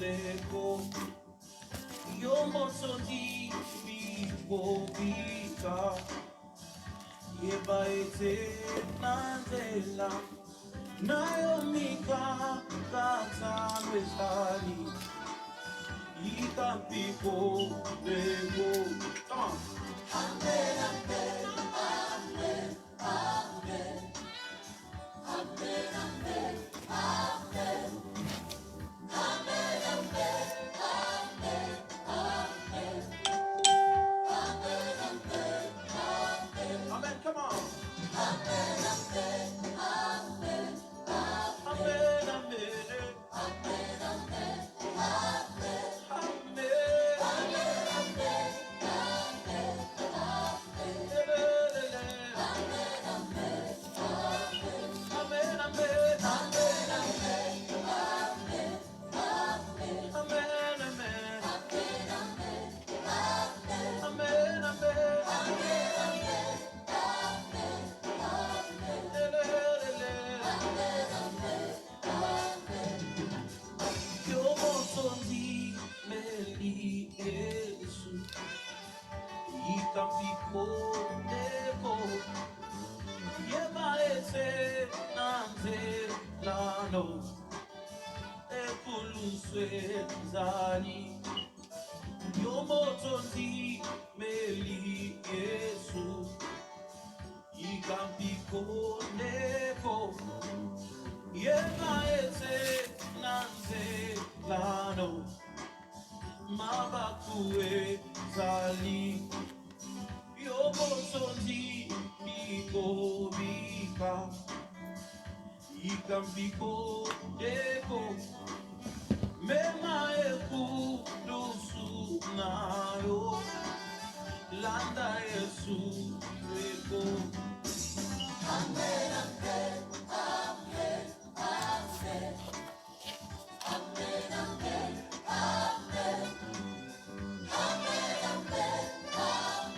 neko yo moto di bibobika yeba ete nandela nayo mika kata westani ika pipo neko. Come on. Amen, amen, amen, amen, amen, amen, amen. Amen, amen, amen, amen. Amen, amen, amen. Amen, come on. Amen, amen, amen, amen. Amen, amen. Amen, amen, amen. Amen, amen, amen, amen. Amen, amen, Yomotondi meli Yesu ikampiko neko yema ete nanze lano mabakue zali yomotondi miko bika ikampiko neko mema eku dusu nayo landa Yesu eko. Amen, amen, amen, amen, amen, amen, amen, amen, amen, amen, amen, amen,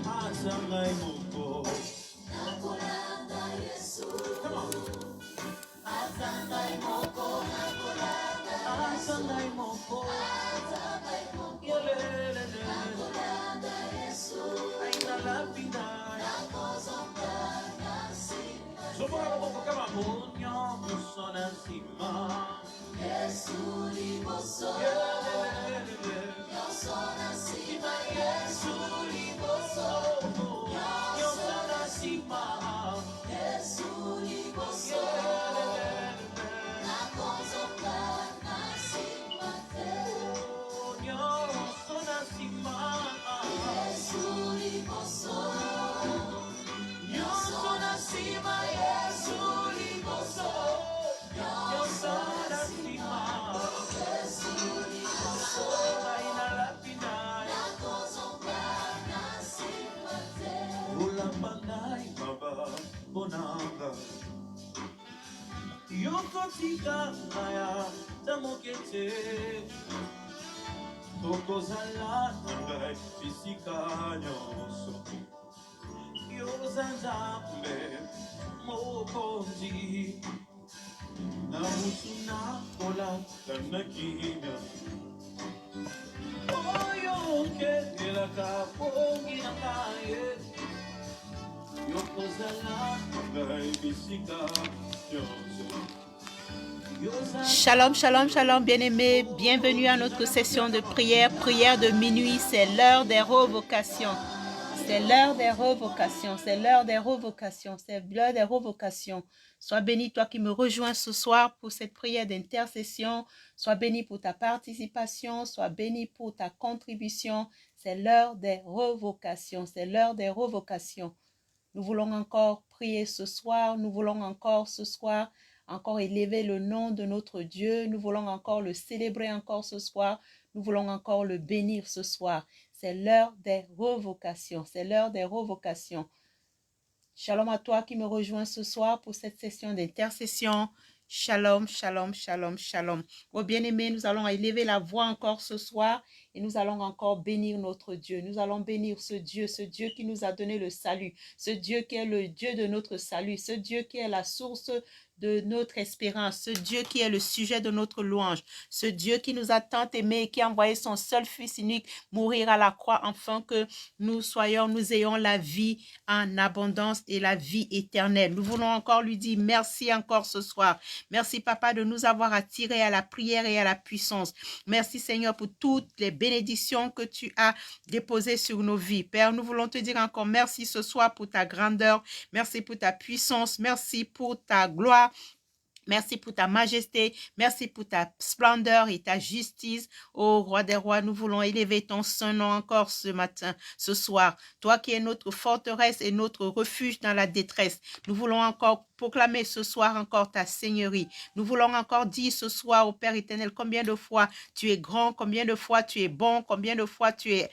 Asangai moko. Nakulanda Yesu. Come on. Asangai moko, nakulanda. Asangai moko. Asangai moko. Yelele. Nakulanda Yesu. Aina lapida. Nakozonga nasima. Sobora moko kama monyo musona sima. Yesu liboso. Yelele. Yosona sima Yesu. Bonanga Yoko tika naya tamokete Toko zala nangai pisika nyoso Yozanjambe mokonji Namusuna kola tanakimya Oyo ke elaka pongi nakaye Yoko zala nangai pisika nyoso Shalom, shalom, shalom, bien-aimés. Bienvenue à notre session de prière. Prière de minuit, c'est l'heure des revocations. C'est l'heure des revocations. C'est l'heure des revocations. C'est l'heure des revocations. Sois béni, toi qui me rejoins ce soir pour cette prière d'intercession. Sois béni pour ta participation. Sois béni pour ta contribution. C'est l'heure des revocations. C'est l'heure des revocations. Nous voulons encore prier ce soir. Nous voulons encore ce soir encore élever le nom de notre Dieu. Nous voulons encore le célébrer encore ce soir. Nous voulons encore le bénir ce soir. C'est l'heure des revocations. C'est l'heure des revocations. Shalom à toi qui me rejoins ce soir pour cette session d'intercession. Shalom, shalom, shalom, shalom. Oh bien-aimés, nous allons élever la voix encore ce soir et nous allons encore bénir notre Dieu. Nous allons bénir ce Dieu qui nous a donné le salut, ce Dieu qui est le Dieu de notre salut, ce Dieu qui est la source de notre espérance, ce Dieu qui est le sujet de notre louange, ce Dieu qui nous a tant aimés et qui a envoyé son seul Fils unique mourir à la croix afin que nous ayons la vie en abondance et la vie éternelle. Nous voulons encore lui dire merci encore ce soir. Merci Papa de nous avoir attirés à la prière et à la puissance. Merci Seigneur pour toutes les bénédictions que tu as déposées sur nos vies. Père, nous voulons te dire encore merci ce soir pour ta grandeur. Merci pour ta puissance. Merci pour ta gloire. Merci pour ta majesté, merci pour ta splendeur et ta justice. Ô roi des rois, nous voulons élever ton saint nom encore ce matin, ce soir. Toi qui es notre forteresse et notre refuge dans la détresse. Nous voulons encore proclamer ce soir encore ta seigneurie. Nous voulons encore dire ce soir au Père éternel combien de fois tu es grand, combien de fois tu es bon, combien de fois tu es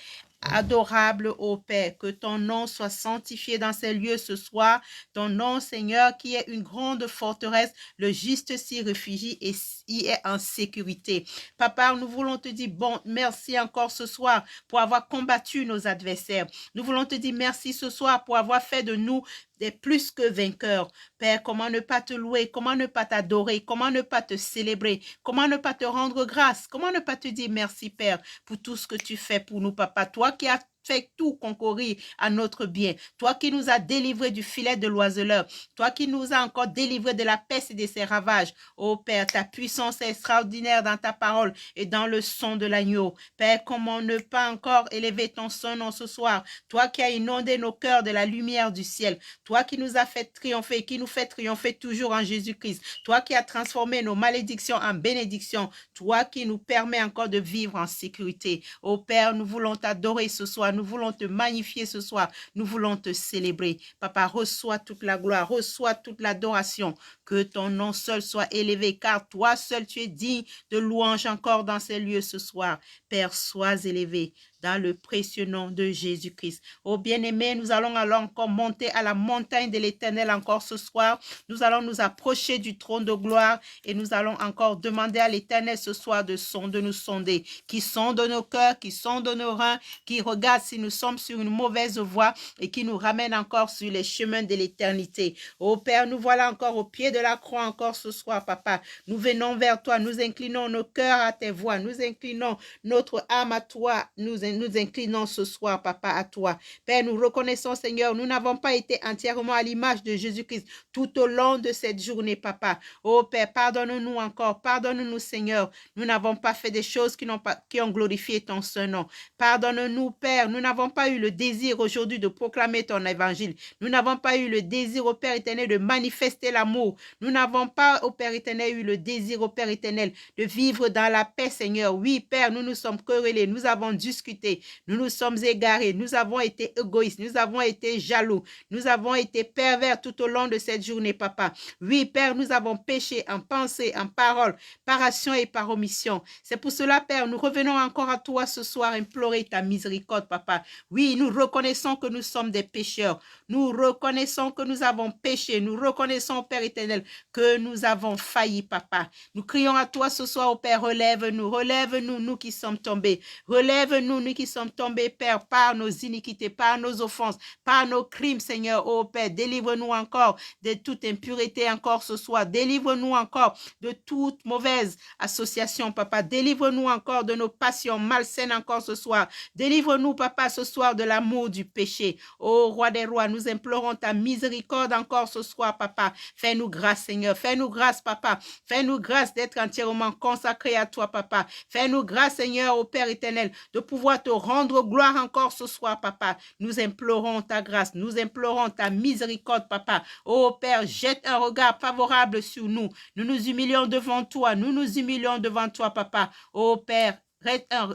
adorable au Père, que ton nom soit sanctifié dans ces lieux ce soir. Ton nom, Seigneur, qui est une grande forteresse, le juste s'y réfugie et y est en sécurité. Papa, nous voulons te dire, bon, merci encore ce soir pour avoir combattu nos adversaires. Nous voulons te dire merci ce soir pour avoir fait de nous des plus que vainqueurs. Père, comment ne pas te louer, comment ne pas t'adorer, comment ne pas te célébrer, comment ne pas te rendre grâce, comment ne pas te dire merci, Père, pour tout ce que tu fais pour nous, Papa. Toi qui as fait tout concourir à notre bien. Toi qui nous as délivrés du filet de l'oiseleur. Toi qui nous as encore délivrés de la peste et de ses ravages. Ô Père, ta puissance est extraordinaire dans ta parole et dans le son de l'agneau. Père, comment ne pas encore élever ton son nom ce soir. Toi qui as inondé nos cœurs de la lumière du ciel. Toi qui nous as fait triompher, qui nous fait triompher toujours en Jésus-Christ. Toi qui as transformé nos malédictions en bénédictions. Toi qui nous permets encore de vivre en sécurité. Ô Père, nous voulons t'adorer ce soir. Nous voulons te magnifier ce soir. Nous voulons te célébrer. Papa, reçois toute la gloire, reçois toute l'adoration. Que ton nom seul soit élevé, car toi seul tu es digne de louange encore dans ces lieux ce soir. Père, sois élevé dans le précieux nom de Jésus-Christ. Oh bien-aimé, nous allons alors encore monter à la montagne de l'Éternel encore ce soir. Nous allons nous approcher du trône de gloire et nous allons encore demander à l'Éternel ce soir de nous sonder, qui sonde nos cœurs, qui sonde nos reins, qui regarde si nous sommes sur une mauvaise voie et qui nous ramène encore sur les chemins de l'éternité. Oh Père, nous voilà encore au pied de la croix encore ce soir, Papa. Nous venons vers toi, nous inclinons nos cœurs à tes voix, nous inclinons notre âme à toi, nous inclinons ce soir, Papa, à toi. Père, nous reconnaissons, Seigneur, nous n'avons pas été entièrement à l'image de Jésus-Christ tout au long de cette journée, Papa. Oh Père, pardonne-nous encore, pardonne-nous, Seigneur. Nous n'avons pas fait des choses qui ont glorifié ton saint nom. Pardonne-nous, Père, nous n'avons pas eu le désir aujourd'hui de proclamer ton évangile. Nous n'avons pas eu le désir, au Père éternel, de manifester l'amour. Nous n'avons pas, au Père éternel, eu le désir, au Père éternel, de vivre dans la paix, Seigneur. Oui, Père, nous nous sommes querellés, nous avons discuté, nous nous sommes égarés, nous avons été égoïstes, nous avons été jaloux, nous avons été pervers tout au long de cette journée, Papa. Oui, Père, nous avons péché en pensée, en parole, par action et par omission. C'est pour cela, Père, nous revenons encore à toi ce soir, implorer ta miséricorde, Papa. Oui, nous reconnaissons que nous sommes des pécheurs. Nous reconnaissons que nous avons péché. Nous reconnaissons, Père éternel, que nous avons failli, Papa. Nous crions à toi ce soir, au Père, relève-nous, nous qui sommes tombés. Relève-nous, nous qui sommes tombés, Père, par nos iniquités, par nos offenses, par nos crimes, Seigneur, ô Père. Délivre-nous encore de toute impureté encore ce soir. Délivre-nous encore de toute mauvaise association, Papa. Délivre-nous encore de nos passions malsaines encore ce soir. Délivre-nous, Papa, Papa, ce soir de l'amour du péché. Ô Roi des rois, nous implorons ta miséricorde encore ce soir, Papa. Fais-nous grâce, Seigneur. Fais-nous grâce, Papa. Fais-nous grâce d'être entièrement consacrés à toi, Papa. Fais-nous grâce, Seigneur, au Père éternel, de pouvoir te rendre gloire encore ce soir, Papa. Nous implorons ta grâce. Nous implorons ta miséricorde, Papa. Ô Père, jette un regard favorable sur nous. Nous nous humilions devant toi. Nous nous humilions devant toi, Papa. Ô Père,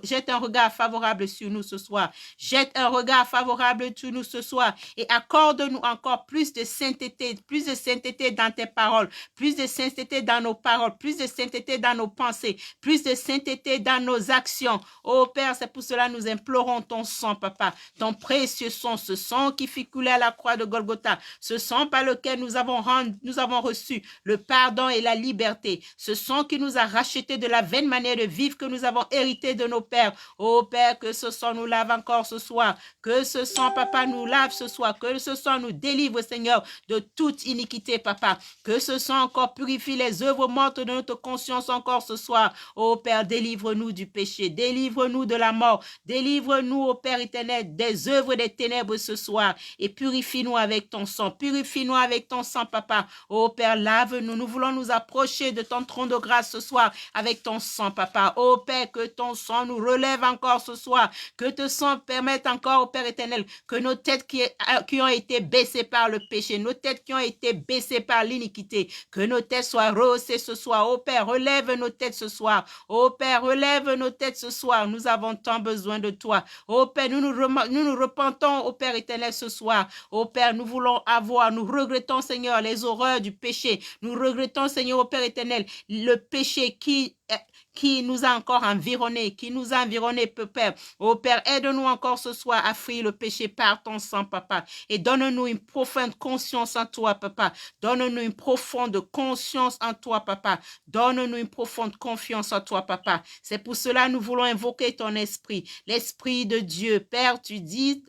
jette un regard favorable sur nous ce soir. Jette un regard favorable sur nous ce soir et accorde-nous encore plus de sainteté dans tes paroles, plus de sainteté dans nos paroles, plus de sainteté dans nos pensées, plus de sainteté dans nos actions. Oh Père, c'est pour cela que nous implorons ton sang, Papa, ton précieux sang, ce sang qui fit couler à la croix de Golgotha, ce sang par lequel nous avons reçu le pardon et la liberté, ce sang qui nous a racheté de la vaine manière de vivre que nous avons hérité de nos pères. Oh Père, que ce sang nous lave encore ce soir. Que ce sang, Papa, nous lave ce soir. Que ce sang nous délivre, Seigneur, de toute iniquité, Papa. Que ce sang encore purifie les œuvres mortes de notre conscience encore ce soir. Oh Père, délivre-nous du péché. Délivre-nous de la mort. Délivre-nous, oh Père éternel, des œuvres des ténèbres ce soir. Et purifie-nous avec ton sang. Purifie-nous avec ton sang, Papa. Oh Père, lave-nous. Nous voulons nous approcher de ton trône de grâce ce soir avec ton sang, Papa. Oh Père, que ton sang nous relève encore ce soir, que ton sang permette encore au Père éternel, que nos têtes qui ont été baissées par le péché, nos têtes qui ont été baissées par l'iniquité, que nos têtes soient rehaussées ce soir. Oh Père, relève nos têtes ce soir. Oh Père, relève nos têtes ce soir. Nous avons tant besoin de toi. Oh Père, nous nous repentons au Père éternel ce soir. Oh Père, nous regrettons, Seigneur, les horreurs du péché. Nous regrettons, Seigneur, au Père éternel, le péché qui nous a encore environnés, Père. Oh Père, aide-nous encore ce soir à fuir le péché par ton sang, Papa. Et donne-nous une profonde conscience en toi, Papa. Donne-nous une profonde conscience en toi, Papa. Donne-nous une profonde confiance en toi, Papa. C'est pour cela que nous voulons invoquer ton esprit, l'esprit de Dieu. Père, tu dis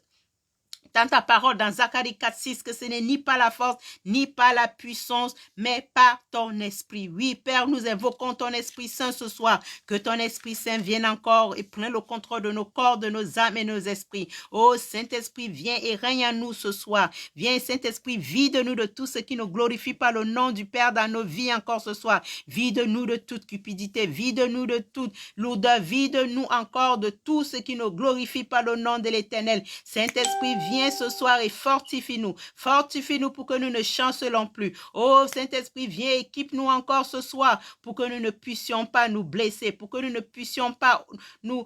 dans ta parole, dans Zacharie 4:6, que ce n'est ni par la force, ni par la puissance, mais par ton esprit. Oui, Père, nous invoquons ton Esprit Saint ce soir. Que ton Esprit Saint vienne encore et prenne le contrôle de nos corps, de nos âmes et nos esprits. Oh, Saint-Esprit, viens et règne en nous ce soir. Viens, Saint-Esprit, vide-nous de tout ce qui ne glorifie pas le nom du Père dans nos vies encore ce soir. Vide-nous de toute cupidité, vide-nous de toute lourdeur, vide-nous encore de tout ce qui ne glorifie pas le nom de l'Éternel. Saint-Esprit, viens ce soir et fortifie-nous. Fortifie-nous pour que nous ne chancelons plus. Oh, Saint-Esprit, viens, équipe-nous encore ce soir pour que nous ne puissions pas nous blesser, pour que nous ne puissions pas nous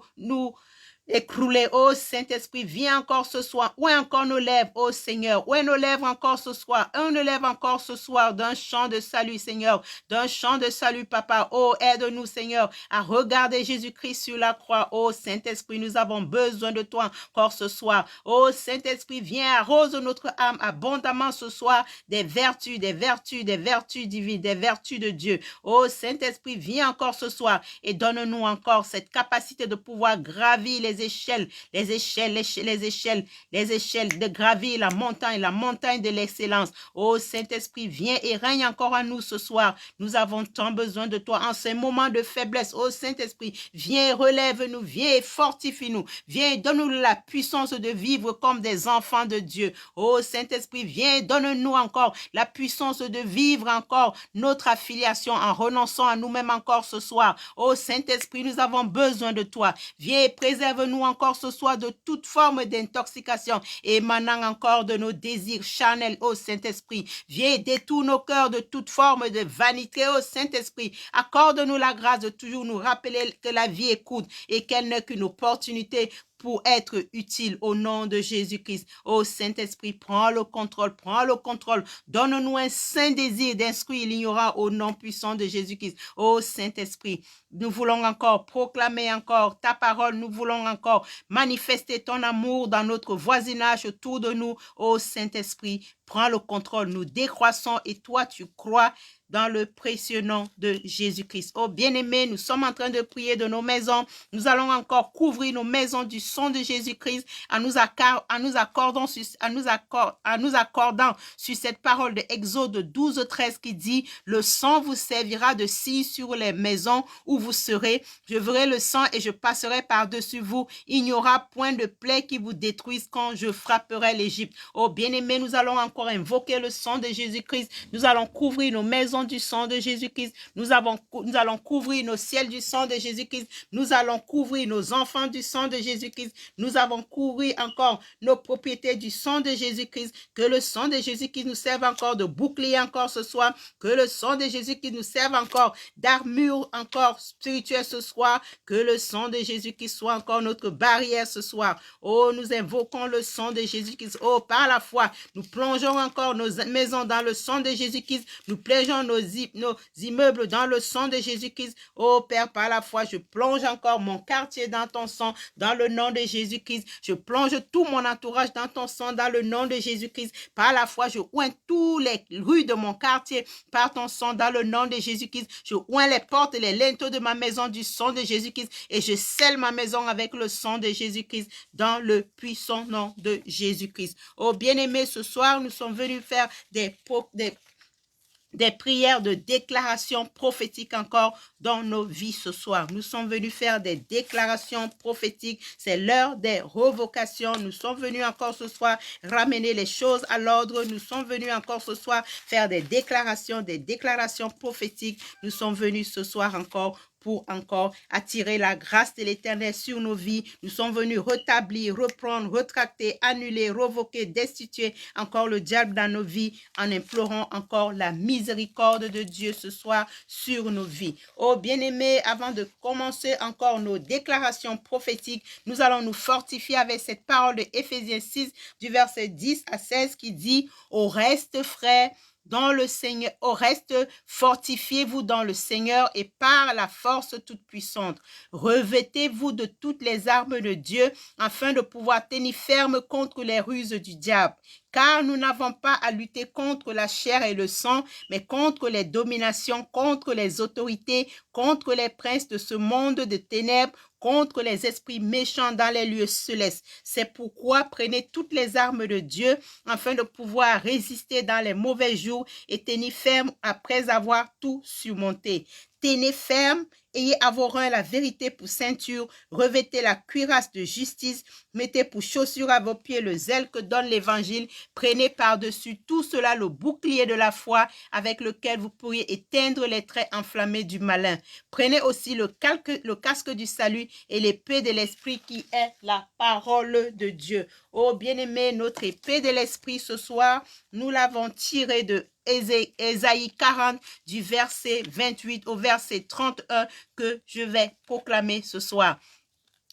écrouler. Oh Saint-Esprit, viens encore ce soir. Où est encore nos lèvres, oh Seigneur? Où est nos lèvres encore ce soir? Un nos lèvres encore ce soir d'un chant de salut, Seigneur. D'un chant de salut, Papa. Oh, aide-nous, Seigneur, à regarder Jésus-Christ sur la croix. Oh Saint-Esprit, nous avons besoin de toi encore ce soir. Oh Saint-Esprit, viens, arrose notre âme abondamment ce soir des vertus divines, des vertus de Dieu. Oh Saint-Esprit, viens encore ce soir et donne-nous encore cette capacité de pouvoir gravir les échelles de gravir la montagne de l'excellence. Oh Saint-Esprit, viens et règne encore en nous ce soir. Nous avons tant besoin de toi en ces moments de faiblesse. Oh Saint-Esprit, viens et relève-nous, viens et fortifie-nous, viens et donne-nous la puissance de vivre comme des enfants de Dieu. Oh Saint-Esprit, viens et donne-nous encore la puissance de vivre encore notre affiliation en renonçant à nous-mêmes encore ce soir. Oh Saint-Esprit, nous avons besoin de toi. Viens et préserve-nous encore ce soir de toute forme d'intoxication émanant encore de nos désirs charnels, ô Saint-Esprit. Viens et détourne nos cœurs de toute forme de vanité, ô Saint-Esprit. Accorde-nous la grâce de toujours nous rappeler que la vie est courte et qu'elle n'est qu'une opportunité pour être utile au nom de Jésus-Christ. Oh Saint-Esprit, prends le contrôle. Donne-nous un saint désir d'instruire l'ignorant au nom puissant de Jésus-Christ. Oh Saint-Esprit, nous voulons encore proclamer encore ta parole. Nous voulons encore manifester ton amour dans notre voisinage autour de nous. Oh Saint-Esprit, prends le contrôle. Nous décroissons et toi tu crois dans le précieux nom de Jésus-Christ. Oh bien-aimés, nous sommes en train de prier de nos maisons. Nous allons encore couvrir nos maisons du sang de Jésus-Christ en nous accordant sur cette parole de Exode 12:13 qui dit « Le sang vous servira de signe sur les maisons où vous serez. Je verrai le sang et je passerai par-dessus vous. Il n'y aura point de plaie qui vous détruise quand je frapperai l'Égypte. » Oh bien-aimés, nous allons encore invoquer le sang de Jésus-Christ. Nous allons couvrir nos maisons du sang de Jésus-Christ. Nous allons couvrir nos ciels du sang de Jésus-Christ. Nous allons couvrir nos enfants du sang de Jésus-Christ. Nous allons couvrir encore nos propriétés du sang de Jésus-Christ. Que le sang de Jésus-Christ nous serve encore de bouclier encore ce soir. Que le sang de Jésus-Christ nous serve encore d'armure encore spirituelle ce soir. Que le sang de Jésus-Christ soit encore notre barrière ce soir. Oh, nous invoquons le sang de Jésus-Christ. Oh, par la foi, nous plongeons encore nos maisons dans le sang de Jésus-Christ. Nous plongeons nos immeubles dans le sang de Jésus-Christ. Oh, Père, par la foi, je plonge encore mon quartier dans ton sang, dans le nom de Jésus-Christ. Je plonge tout mon entourage dans ton sang, dans le nom de Jésus-Christ. Par la foi, je oins tous les rues de mon quartier par ton sang, dans le nom de Jésus-Christ. Je oins les portes et les linteaux de ma maison du sang de Jésus-Christ et je scelle ma maison avec le sang de Jésus-Christ dans le puissant nom de Jésus-Christ. Oh bien-aimés, ce soir, nous sommes venus faire des prières de déclaration prophétique encore dans nos vies ce soir. Nous sommes venus faire des déclarations prophétiques. C'est l'heure des revocations. Nous sommes venus encore ce soir ramener les choses à l'ordre. Nous sommes venus encore ce soir faire des déclarations prophétiques. Nous sommes venus ce soir encore pour encore attirer la grâce de l'Éternel sur nos vies. Nous sommes venus rétablir, reprendre, retracter, annuler, revoquer, destituer encore le diable dans nos vies en implorant encore la miséricorde de Dieu ce soir sur nos vies. Oh bien-aimés, avant de commencer encore nos déclarations prophétiques, nous allons nous fortifier avec cette parole de Éphésiens 6 du verset 10 à 16 qui dit « Au reste, frères, dans le Seigneur, au reste, fortifiez-vous dans le Seigneur et par la force toute puissante. Revêtez-vous de toutes les armes de Dieu afin de pouvoir tenir ferme contre les ruses du diable. Car nous n'avons pas à lutter contre la chair et le sang, mais contre les dominations, contre les autorités, contre les princes de ce monde de ténèbres, contre les esprits méchants dans les lieux célestes. C'est pourquoi prenez toutes les armes de Dieu afin de pouvoir résister dans les mauvais jours et tenir ferme après avoir tout surmonté. Tenez ferme, ayez à vos reins la vérité pour ceinture, revêtez la cuirasse de justice, mettez pour chaussure à vos pieds le zèle que donne l'évangile, prenez par-dessus tout cela le bouclier de la foi avec lequel vous pourriez éteindre les traits enflammés du malin. Prenez aussi le casque du salut et l'épée de l'esprit qui est la parole de Dieu. Oh bien-aimé, notre épée de l'esprit ce soir, nous l'avons tirée de Ésaïe 40 du verset 28 au verset 31 que je vais proclamer ce soir.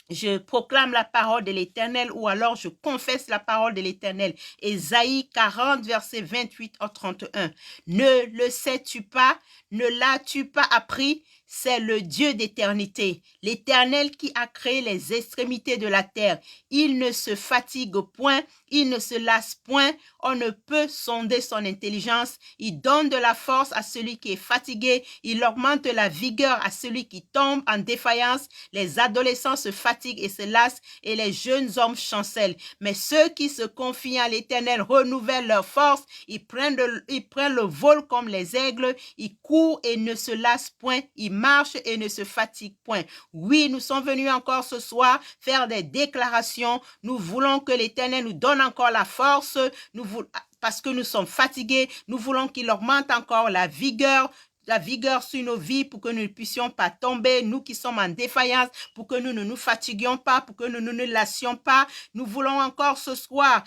Je proclame la parole de l'Éternel ou alors je confesse la parole de l'Éternel. Ésaïe 40 verset 28 au 31. Ne le sais-tu pas? Ne l'as-tu pas appris? C'est le Dieu d'éternité, l'Éternel qui a créé les extrémités de la terre. Il ne se fatigue point, il ne se lasse point, on ne peut sonder son intelligence. Il donne de la force à celui qui est fatigué, il augmente la vigueur à celui qui tombe en défaillance. Les adolescents se fatiguent et se lassent et les jeunes hommes chancellent. Mais ceux qui se confient à l'Éternel renouvellent leur force, ils prennent le vol comme les aigles, ils courent et ne se lassent point, ils marche et ne se fatigue point. Oui, nous sommes venus encore ce soir faire des déclarations. Nous voulons que l'Éternel nous donne encore la force. Parce que nous sommes fatigués, nous voulons qu'il augmente encore la vigueur sur nos vies pour que nous ne puissions pas tomber, nous qui sommes en défaillance, pour que nous ne nous fatiguions pas, pour que nous ne nous lassions pas. Nous voulons encore ce soir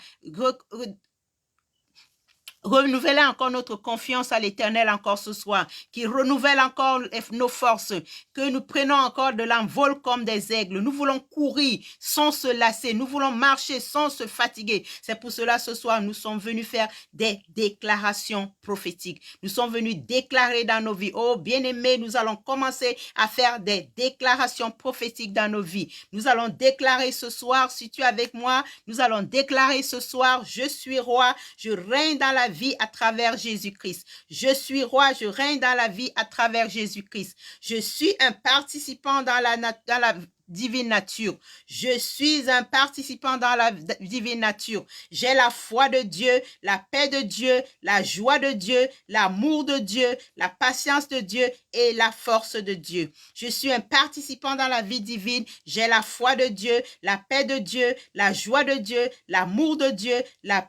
renouveler encore notre confiance à l'Éternel encore ce soir, qui renouvelle encore nos forces, que nous prenons encore de l'envol comme des aigles. Nous voulons courir sans se lasser, nous voulons marcher sans se fatiguer. C'est pour cela ce soir, nous sommes venus faire des déclarations prophétiques. Nous sommes venus déclarer dans nos vies. Oh bien-aimés, nous allons commencer à faire des déclarations prophétiques dans nos vies. Nous allons déclarer ce soir, si tu es avec moi, nous allons déclarer ce soir, je suis roi, je règne dans la la vie à travers Jésus-Christ. Je suis roi, je règne dans la vie à travers Jésus-Christ. Je suis un participant dans la divine nature. Je suis un participant dans la divine nature. J'ai la foi de Dieu, la paix de Dieu, la joie de Dieu, l'amour de Dieu, la patience de Dieu et la force de Dieu. Je suis un participant dans la vie divine. J'ai la foi de Dieu, la paix de Dieu, la joie de Dieu, l'amour de Dieu, la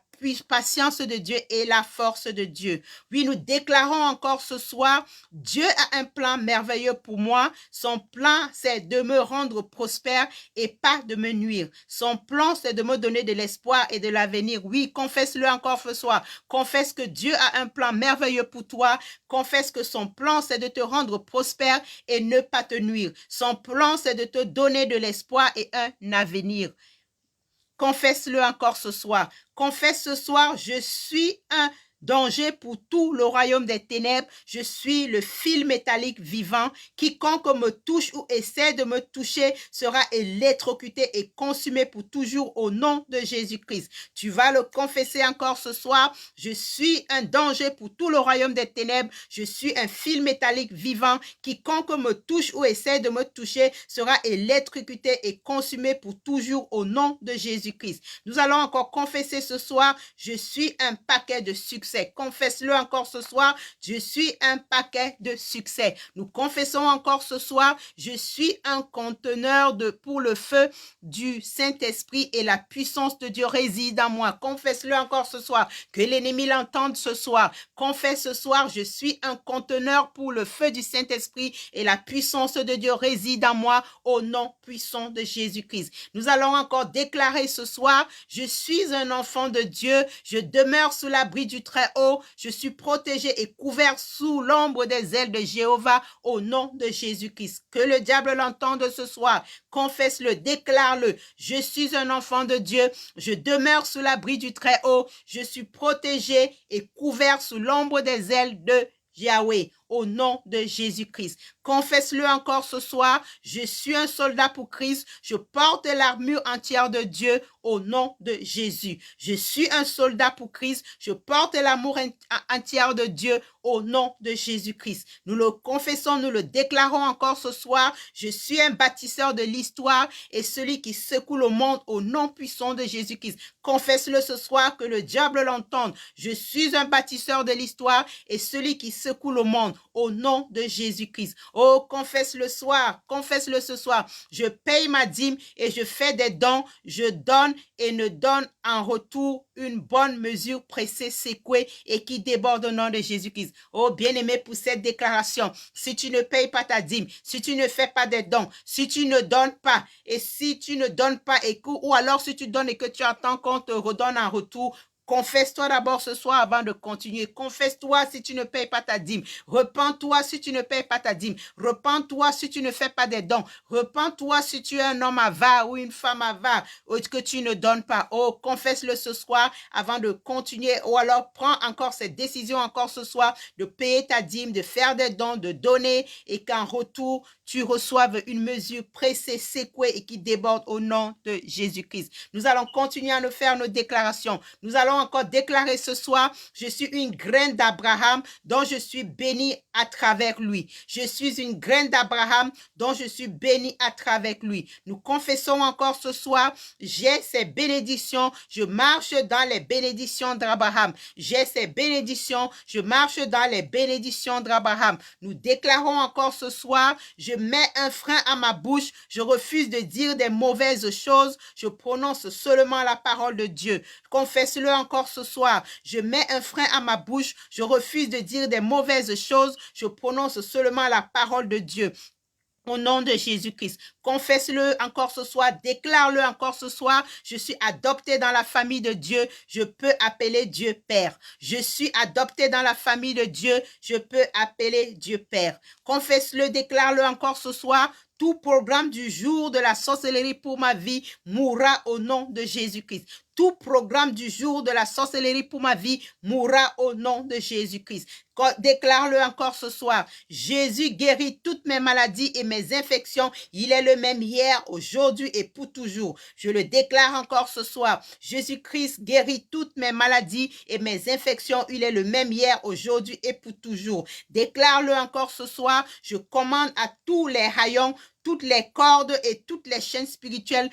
patience de Dieu et la force de Dieu. Oui, nous déclarons encore ce soir, Dieu a un plan merveilleux pour moi. Son plan, c'est de me rendre prospère et pas de me nuire. Son plan, c'est de me donner de l'espoir et de l'avenir. Oui, confesse-le encore ce soir. Confesse que Dieu a un plan merveilleux pour toi. Confesse que son plan, c'est de te rendre prospère et ne pas te nuire. Son plan, c'est de te donner de l'espoir et un avenir. Confesse-le encore ce soir. Confesse ce soir, je suis un danger pour tout le royaume des ténèbres. Je suis le fil métallique vivant. Quiconque me touche ou essaie de me toucher sera électrocuté et consumé pour toujours au nom de Jésus-Christ. Tu vas le confesser encore ce soir. Je suis un danger pour tout le royaume des ténèbres. Je suis un fil métallique vivant. Quiconque me touche ou essaie de me toucher sera électrocuté et consumé pour toujours au nom de Jésus-Christ. Nous allons encore confesser ce soir. Je suis un paquet de succès. Confesse-le encore ce soir. Je suis un paquet de succès. Nous confessons encore ce soir. Je suis un conteneur pour le feu du Saint-Esprit et la puissance de Dieu réside en moi. Confesse-le encore ce soir. Que l'ennemi l'entende ce soir. Confesse ce soir. Je suis un conteneur pour le feu du Saint-Esprit et la puissance de Dieu réside en moi au nom puissant de Jésus-Christ. Nous allons encore déclarer ce soir. Je suis un enfant de Dieu. Je demeure sous l'abri du Très-Haut. Je suis protégé et couvert sous l'ombre des ailes de Jéhovah au nom de Jésus-Christ. Que le diable l'entende ce soir. Confesse-le, déclare-le. Je suis un enfant de Dieu. Je demeure sous l'abri du Très-Haut. Je suis protégé et couvert sous l'ombre des ailes de Yahweh, au nom de Jésus-Christ. Confesse-le encore ce soir. Je suis un soldat pour Christ. Je porte l'armure entière de Dieu au nom de Jésus. Je suis un soldat pour Christ. Je porte l'amour entière de Dieu au nom de Jésus-Christ. Nous le confessons, nous le déclarons encore ce soir. Je suis un bâtisseur de l'histoire et celui qui secoue le monde au nom puissant de Jésus-Christ. Confesse-le ce soir, que le diable l'entende. Je suis un bâtisseur de l'histoire et celui qui secoue le monde au nom de Jésus-Christ. Oh, confesse-le ce soir. Je paye ma dîme et je fais des dons. Je donne et ne donne en retour une bonne mesure pressée, secouée et qui déborde au nom de Jésus-Christ. Oh, bien-aimé, pour cette déclaration, si tu ne payes pas ta dîme, si tu ne fais pas des dons, si tu ne donnes pas, et si tu ne donnes pas, ou alors si tu donnes et que tu attends qu'on te redonne en retour, confesse-toi d'abord ce soir avant de continuer. Confesse-toi si tu ne payes pas ta dîme. Repends-toi si tu ne payes pas ta dîme. Repends-toi si tu ne fais pas des dons. Repends-toi si tu es un homme avare ou une femme avare que tu ne donnes pas. Oh, confesse-le ce soir avant de continuer. Ou alors prends encore cette décision encore ce soir de payer ta dîme, de faire des dons, de donner et qu'en retour, tu reçoives une mesure pressée, secouée et qui déborde au nom de Jésus-Christ. Nous allons continuer à nous faire nos déclarations. Nous allons encore déclarer ce soir, je suis une graine d'Abraham dont je suis béni à travers lui. Je suis une graine d'Abraham dont je suis béni à travers lui. Nous confessons encore ce soir, j'ai ces bénédictions, je marche dans les bénédictions d'Abraham. J'ai ces bénédictions, je marche dans les bénédictions d'Abraham. Nous déclarons encore ce soir, je mets un frein à ma bouche, je refuse de dire des mauvaises choses, je prononce seulement la parole de Dieu. Confesse-le encore ce soir. Je mets un frein à ma bouche. Je refuse de dire des mauvaises choses. Je prononce seulement la parole de Dieu. Au nom de Jésus-Christ, confesse-le encore ce soir, déclare-le encore ce soir. Je suis adopté dans la famille de Dieu, je peux appeler Dieu Père. Je suis adopté dans la famille de Dieu, je peux appeler Dieu Père. Confesse-le, déclare-le encore ce soir. Tout programme du jour de la sorcellerie pour ma vie mourra au nom de Jésus-Christ. tout programme du jour de la sorcellerie pour ma vie mourra au nom de Jésus-Christ. Déclare-le encore ce soir. Jésus guérit toutes mes maladies et mes infections. Il est le même hier, aujourd'hui et pour toujours. Je le déclare encore ce soir. Jésus-Christ guérit toutes mes maladies et mes infections. Il est le même hier, aujourd'hui et pour toujours. Déclare-le encore ce soir. Je commande à tous les haillons, toutes les cordes et toutes les chaînes spirituelles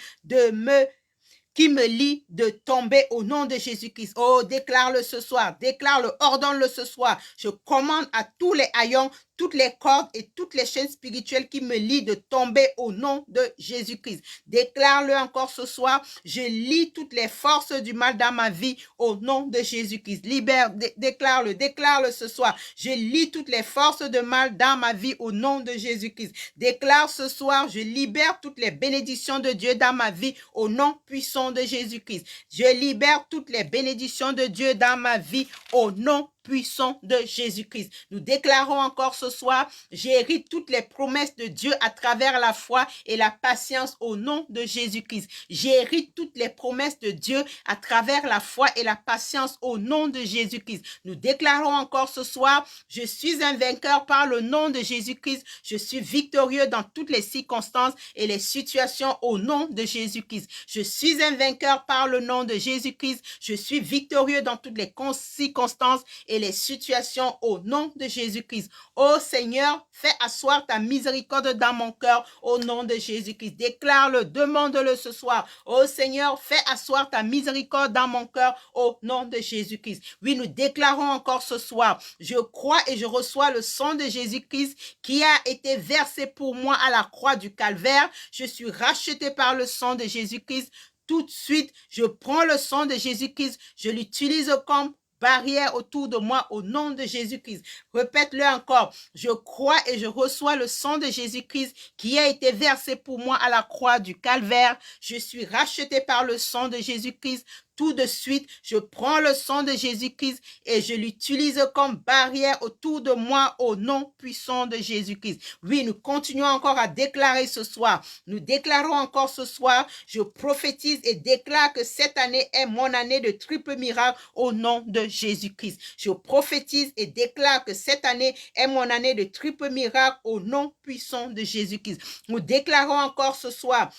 qui me lie de tomber au nom de Jésus-Christ. Oh, déclare-le ce soir, déclare-le, ordonne-le ce soir. Je commande à tous les haillons, toutes les cordes et toutes les chaînes spirituelles qui me lient de tomber au nom de Jésus-Christ. Déclare-le encore ce soir. Je lie toutes les forces du mal dans ma vie au nom de Jésus-Christ. Libère, déclare-le ce soir. Je lie toutes les forces de mal dans ma vie au nom de Jésus-Christ. Déclare ce soir, je libère toutes les bénédictions de Dieu dans ma vie au nom puissant de Jésus-Christ. Je libère toutes les bénédictions de Dieu dans ma vie au nom puissant de Jésus-Christ. Nous déclarons encore ce soir, j'hérite toutes les promesses de Dieu à travers la foi et la patience au nom de Jésus-Christ. J'hérite toutes les promesses de Dieu à travers la foi et la patience au nom de Jésus-Christ. Nous déclarons encore ce soir, je suis un vainqueur par le nom de Jésus-Christ. Je suis victorieux dans toutes les circonstances et les situations au nom de Jésus-Christ. Je suis un vainqueur par le nom de Jésus-Christ. Je suis victorieux dans toutes les circonstances et les situations au nom de Jésus-Christ. Ô Seigneur, fais asseoir ta miséricorde dans mon cœur au nom de Jésus-Christ. Déclare-le, demande-le ce soir. Ô Seigneur, fais asseoir ta miséricorde dans mon cœur au nom de Jésus-Christ. Oui, nous déclarons encore ce soir, je crois et je reçois le sang de Jésus-Christ qui a été versé pour moi à la croix du Calvaire. Je suis racheté par le sang de Jésus-Christ. Tout de suite, je prends le sang de Jésus-Christ, je l'utilise comme barrière autour de moi au nom de Jésus-Christ. Répète-le encore. Je crois et je reçois le sang de Jésus-Christ qui a été versé pour moi à la croix du Calvaire. Je suis racheté par le sang de Jésus-Christ. Tout de suite, je prends le sang de Jésus-Christ et je l'utilise comme barrière autour de moi au nom puissant de Jésus-Christ. Oui, nous continuons encore à déclarer ce soir. Nous déclarons encore ce soir. Je prophétise et déclare que cette année est mon année de triple miracle au nom de Jésus-Christ. Je prophétise et déclare que cette année est mon année de triple miracle au nom puissant de Jésus-Christ. Nous déclarons encore ce soir.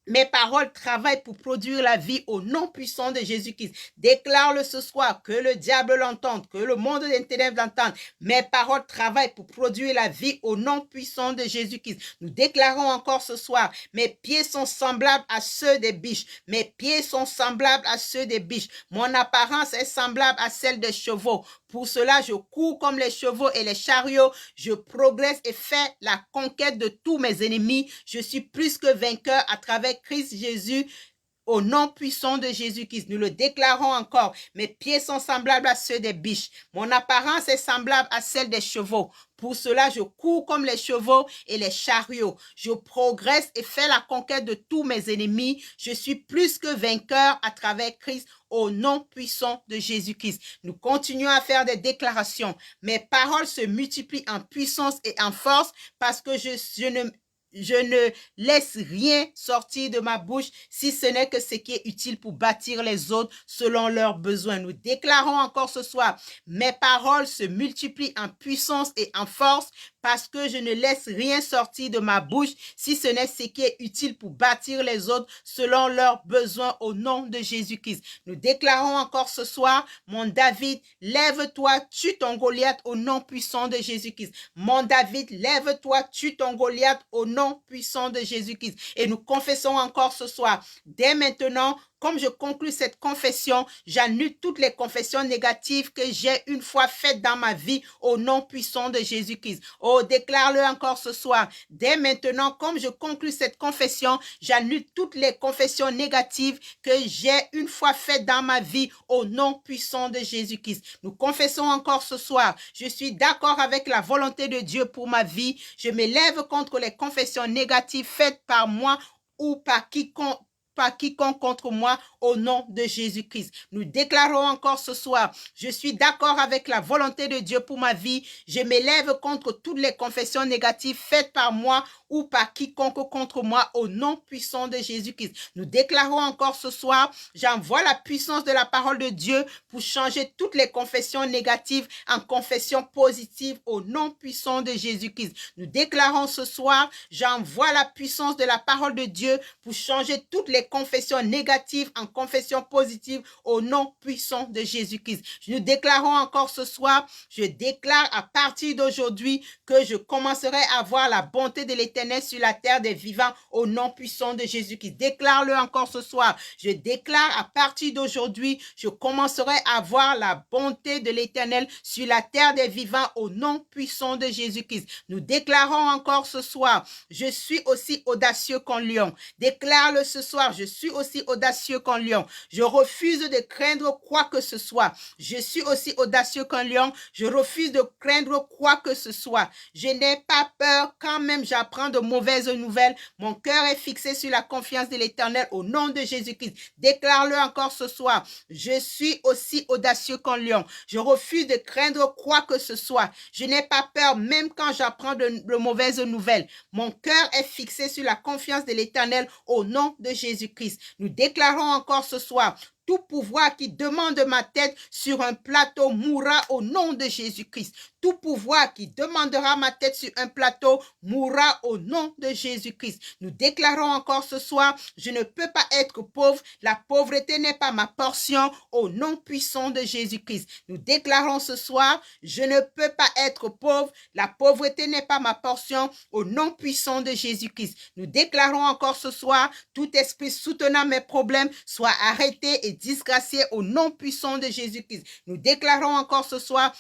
Mes paroles travaillent pour produire la vie au nom puissant de Jésus-Christ. Déclare-le ce soir, que le diable l'entende, que le monde des ténèbres l'entende. Mes paroles travaillent pour produire la vie au nom puissant de Jésus-Christ. Nous déclarons encore ce soir, mes pieds sont semblables à ceux des biches. Mes pieds sont semblables à ceux des biches. Mon apparence est semblable à celle des chevaux. Pour cela, je cours comme les chevaux et les chariots. Je progresse et fais la conquête de tous mes ennemis. Je suis plus que vainqueur à travers Christ Jésus. Au nom puissant de Jésus-Christ, nous le déclarons encore. Mes pieds sont semblables à ceux des biches. Mon apparence est semblable à celle des chevaux. Pour cela, je cours comme les chevaux et les chariots. Je progresse et fais la conquête de tous mes ennemis. Je suis plus que vainqueur à travers Christ au nom puissant de Jésus-Christ. Nous continuons à faire des déclarations. Mes paroles se multiplient en puissance et en force parce que je ne laisse rien sortir de ma bouche si ce n'est que ce qui est utile pour bâtir les autres selon leurs besoins. Nous déclarons encore ce soir, mes paroles se multiplient en puissance et en force parce que je ne laisse rien sortir de ma bouche si ce n'est ce qui est utile pour bâtir les autres selon leurs besoins au nom de Jésus-Christ. Nous déclarons encore ce soir, mon David, lève-toi, tue ton Goliath au nom puissant de Jésus-Christ. Mon David, lève-toi, tue ton Goliath au nom puissant de Jésus-Christ. Et nous confessons encore ce soir, dès maintenant, comme je conclus cette confession, j'annule toutes les confessions négatives que j'ai une fois faites dans ma vie au nom puissant de Jésus-Christ. Oh, déclare-le encore ce soir. Dès maintenant, comme je conclus cette confession, j'annule toutes les confessions négatives que j'ai une fois faites dans ma vie au nom puissant de Jésus-Christ. Nous confessons encore ce soir. Je suis d'accord avec la volonté de Dieu pour ma vie. Je m'élève contre les confessions négatives faites par moi ou par quiconque contre moi au nom de Jésus-Christ. Nous déclarons encore ce soir, je suis d'accord avec la volonté de Dieu pour ma vie. Je m'élève contre toutes les confessions négatives faites par moi ou par quiconque contre moi au nom puissant de Jésus-Christ. Nous déclarons encore ce soir, j'envoie la puissance de la parole de Dieu pour changer toutes les confessions négatives en confessions positives au nom puissant de Jésus-Christ. Nous déclarons ce soir, j'envoie la puissance de la parole de Dieu pour changer toutes les confessions négatives en confessions positives au nom puissant de Jésus-Christ. Nous déclarons encore ce soir, je déclare à partir d'aujourd'hui que je commencerai à voir la bonté de l'Éternel sur la terre des vivants au nom puissant de Jésus-Christ. Déclare-le encore ce soir. Je déclare à partir d'aujourd'hui, je commencerai à voir la bonté de l'Éternel sur la terre des vivants au nom puissant de Jésus-Christ. Nous déclarons encore ce soir, je suis aussi audacieux qu'un lion. Déclare-le ce soir, je suis aussi audacieux qu'un lion. Je refuse de craindre quoi que ce soit. Je suis aussi audacieux qu'un lion. Je refuse de craindre quoi que ce soit. Je n'ai pas peur quand même j'apprends de mauvaises nouvelles. Mon cœur est fixé sur la confiance de l'Éternel au nom de Jésus-Christ. Déclare-le encore ce soir. Je suis aussi audacieux qu'un lion. Je refuse de craindre quoi que ce soit. Je n'ai pas peur même quand j'apprends de mauvaises nouvelles. Mon cœur est fixé sur la confiance de l'Éternel au nom de Jésus-Christ. Nous déclarons encore ce soir, tout pouvoir qui demande ma tête sur un plateau mourra au nom de Jésus-Christ. Tout pouvoir qui demandera ma tête sur un plateau mourra au nom de Jésus-Christ. Nous déclarons encore ce soir, je ne peux pas être pauvre. La pauvreté n'est pas ma portion au nom puissant de Jésus-Christ. Nous déclarons ce soir, je ne peux pas être pauvre. La pauvreté n'est pas ma portion au nom puissant de Jésus-Christ. Nous déclarons encore ce soir, tout esprit soutenant mes problèmes soit arrêté et disgracié au nom puissant de Jésus-Christ. Nous déclarons encore ce soir,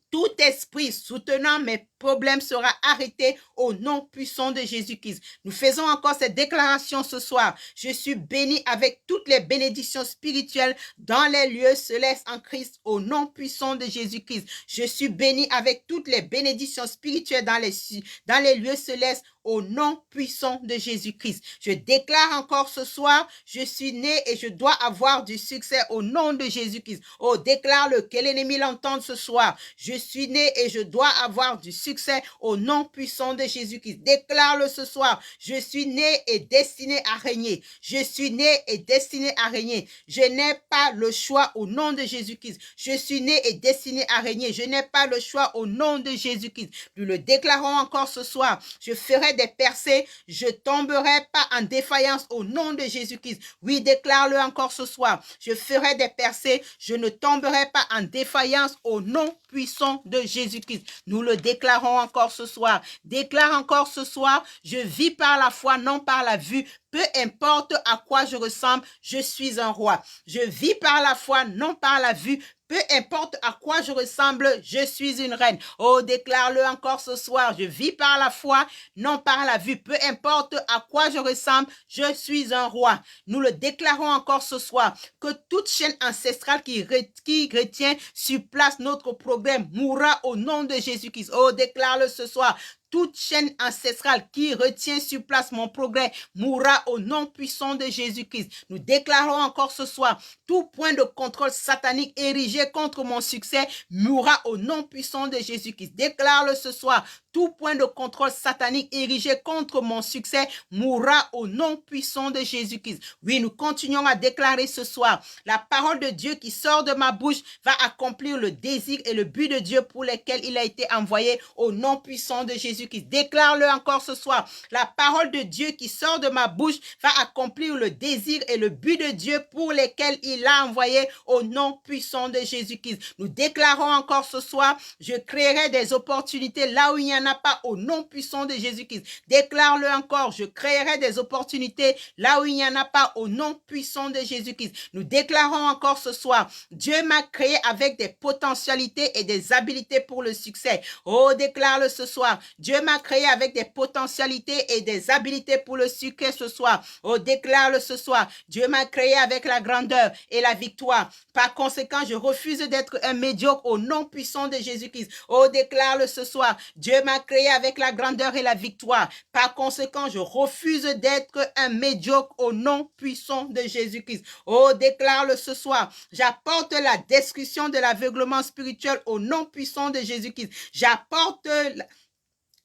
tout esprit soutenant mes problèmes sera arrêté au nom puissant de Jésus-Christ. Nous faisons encore cette déclaration ce soir. Je suis béni avec toutes les bénédictions spirituelles dans les lieux célestes en Christ au nom puissant de Jésus-Christ. Je suis béni avec toutes les bénédictions spirituelles dans les lieux célestes au nom puissant de Jésus-Christ. Je déclare encore ce soir, je suis né et je dois avoir du succès au nom de Jésus-Christ. Oh, déclare-le, que l'ennemi l'entende ce soir. Je suis né et je dois avoir du succès au nom puissant de Jésus-Christ. Déclare-le ce soir, je suis né et destiné à régner. Je suis né et destiné à régner. Je n'ai pas le choix au nom de Jésus-Christ. Je suis né et destiné à régner. Je n'ai pas le choix au nom de Jésus-Christ. Nous le déclarons encore ce soir. Je ferai des percées, je tomberai pas en défaillance au nom de Jésus-Christ. Oui, déclare-le encore ce soir. Je ferai des percées, je ne tomberai pas en défaillance au nom puissant de Jésus-Christ. Nous le déclarons encore ce soir. Déclare encore ce soir, je vis par la foi, non par la vue. Peu importe à quoi je ressemble, je suis un roi. Je vis par la foi, non par la vue. Peu importe à quoi je ressemble, je suis une reine. Oh, déclare-le encore ce soir. Je vis par la foi, non par la vue. Peu importe à quoi je ressemble, je suis un roi. Nous le déclarons encore ce soir. Que toute chaîne ancestrale qui retient sur place notre progrès mourra au nom de Jésus-Christ. Oh, déclare-le ce soir. Toute chaîne ancestrale qui retient sur place mon progrès mourra au nom puissant de Jésus-Christ. Nous déclarons encore ce soir, tout point de contrôle satanique érigé contre mon succès mourra au nom puissant de Jésus-Christ. Déclare-le ce soir, tout point de contrôle satanique érigé contre mon succès mourra au nom puissant de Jésus-Christ. Oui, nous continuons à déclarer ce soir, la parole de Dieu qui sort de ma bouche va accomplir le désir et le but de Dieu pour lesquels il a été envoyé au nom puissant de Jésus-Christ. Déclare-le encore ce soir. La parole de Dieu qui sort de ma bouche va accomplir le désir et le but de Dieu pour lesquels il a envoyé au nom puissant de Jésus-Christ. Nous déclarons encore ce soir, je créerai des opportunités là où il n'y en a pas au nom puissant de Jésus-Christ. Déclare-le encore, je créerai des opportunités là où il n'y en a pas au nom puissant de Jésus-Christ. Nous déclarons encore ce soir, Dieu m'a créé avec des potentialités et des habilités pour le succès. Oh, déclare-le ce soir. Dieu m'a créé avec des potentialités et des habilités pour le succès ce soir. Oh, déclare-le ce soir. Dieu m'a créé avec la grandeur et la victoire. Par conséquent, je refuse d'être un médiocre au nom puissant de Jésus-Christ. Oh, déclare-le ce soir. Dieu m'a créé avec la grandeur et la victoire. Par conséquent, je refuse d'être un médiocre au nom puissant de Jésus-Christ. Oh, déclare-le ce soir. J'apporte la destruction de l'aveuglement spirituel au nom puissant de Jésus-Christ. J'apporte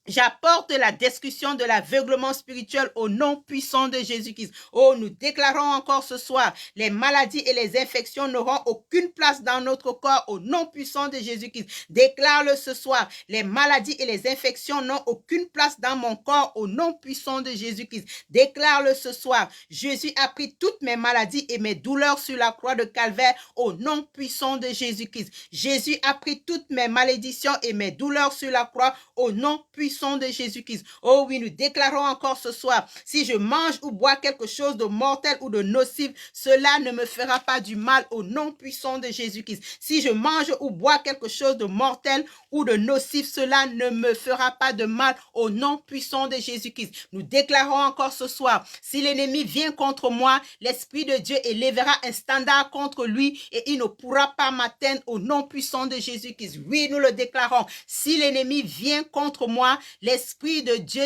J'apporte la destruction de l'aveuglement spirituel au nom puissant de Jésus-Christ. Oh, nous déclarons encore ce soir, les maladies et les infections n'auront aucune place dans notre corps au nom puissant de Jésus-Christ. Déclare-le ce soir, les maladies et les infections n'ont aucune place dans mon corps au nom puissant de Jésus-Christ. Déclare-le ce soir, Jésus a pris toutes mes maladies et mes douleurs sur la croix de Calvaire au nom puissant de Jésus-Christ. Jésus a pris toutes mes malédictions et mes douleurs sur la croix au nom puissant de Jésus-Christ. Oh oui, nous déclarons encore ce soir, si je mange ou bois quelque chose de mortel ou de nocif, cela ne me fera pas du mal au nom puissant de Jésus-Christ. Si je mange ou bois quelque chose de mortel ou de nocif, cela ne me fera pas de mal au nom puissant de Jésus-Christ. Nous déclarons encore ce soir, si l'ennemi vient contre moi, l'Esprit de Dieu élèvera un standard contre lui et il ne pourra pas m'atteindre au nom puissant de Jésus-Christ. Oui, nous le déclarons. Si l'ennemi vient contre moi, l'Esprit de Dieu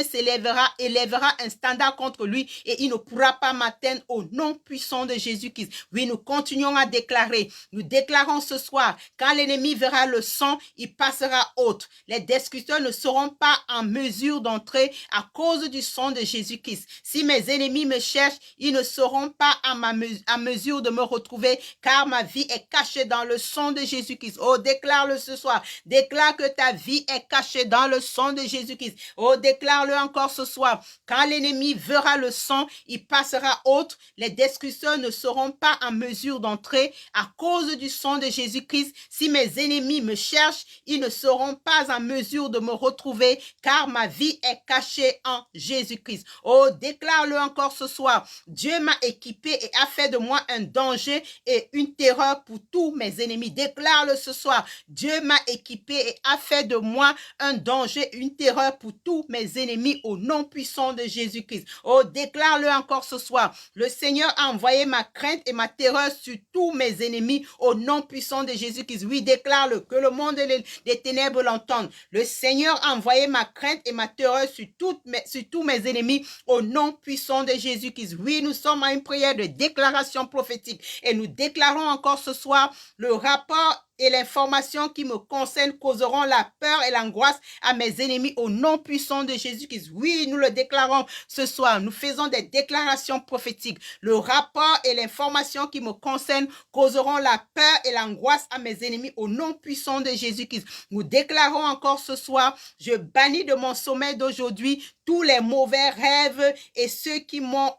élèvera un standard contre lui et il ne pourra pas m'atteindre au nom puissant de Jésus-Christ. Oui, nous continuons à déclarer. Nous déclarons ce soir, quand l'ennemi verra le sang, il passera autre. Les destructeurs ne seront pas en mesure d'entrer à cause du sang de Jésus-Christ. Si mes ennemis me cherchent, ils ne seront pas à mesure de me retrouver, car ma vie est cachée dans le sang de Jésus-Christ. Oh, déclare-le ce soir. Déclare que ta vie est cachée dans le sang de Jésus-Christ. Oh, déclare-le encore ce soir. Quand l'ennemi verra le sang, il passera autre. Les destructeurs ne seront pas en mesure d'entrer à cause du sang de Jésus-Christ. Si mes ennemis me cherchent, ils ne seront pas en mesure de me retrouver, car ma vie est cachée en Jésus-Christ. Oh, déclare-le encore ce soir. Dieu m'a équipé et a fait de moi un danger et une terreur pour tous mes ennemis. Déclare-le ce soir. Dieu m'a équipé et a fait de moi un danger, une terreur pour tous mes ennemis au nom puissant de Jésus-Christ. Oh, déclare-le encore ce soir. Le Seigneur a envoyé ma crainte et ma terreur sur tous mes ennemis au nom puissant de Jésus-Christ. Oui, déclare-le, que le monde des ténèbres l'entende. Le Seigneur a envoyé ma crainte et ma terreur sur tous mes ennemis au nom puissant de Jésus-Christ. Oui, nous sommes à une prière de déclaration prophétique et nous déclarons encore ce soir le rapport et l'information qui me concerne causeront la peur et l'angoisse à mes ennemis au nom puissant de Jésus-Christ. Oui, nous le déclarons ce soir. Nous faisons des déclarations prophétiques. Le rapport et l'information qui me concerne causeront la peur et l'angoisse à mes ennemis au nom puissant de Jésus-Christ. Nous déclarons encore ce soir, je bannis de mon sommeil d'aujourd'hui tous les mauvais rêves et ceux qui n'ont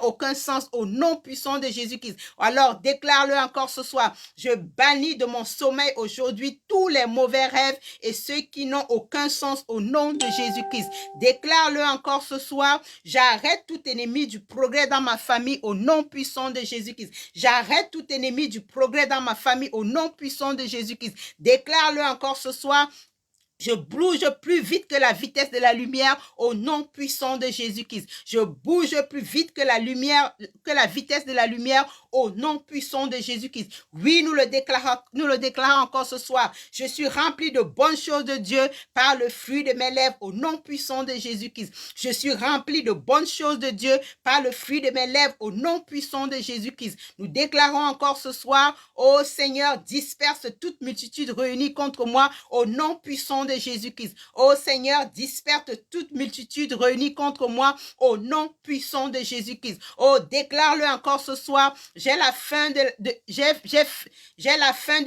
aucun sens au nom puissant de Jésus-Christ. Alors, déclare-le encore ce soir. Je bannis de mon sommeil aujourd'hui tous les mauvais rêves et ceux qui n'ont aucun sens au nom de Jésus-Christ. Déclare-le encore ce soir. J'arrête tout ennemi du progrès dans ma famille au nom puissant de Jésus-Christ. J'arrête tout ennemi du progrès dans ma famille au nom puissant de Jésus-Christ. Déclare-le encore ce soir. Je bouge plus vite que la vitesse de la lumière au nom puissant de Jésus-Christ. Je bouge plus vite que la vitesse de la lumière au nom puissant de Jésus-Christ. Oui, nous le déclarons encore ce soir. Je suis rempli de bonnes choses de Dieu par le fruit de mes lèvres au nom puissant de Jésus-Christ. Je suis rempli de bonnes choses de Dieu par le fruit de mes lèvres au nom puissant de Jésus-Christ. Nous déclarons encore ce soir, ô Seigneur, disperse toute multitude réunie contre moi au nom puissant de Jésus-Christ. Ô Seigneur, disperse toute multitude réunie contre moi au nom puissant de Jésus-Christ. Oh, déclare-le encore ce soir. J'ai la faim de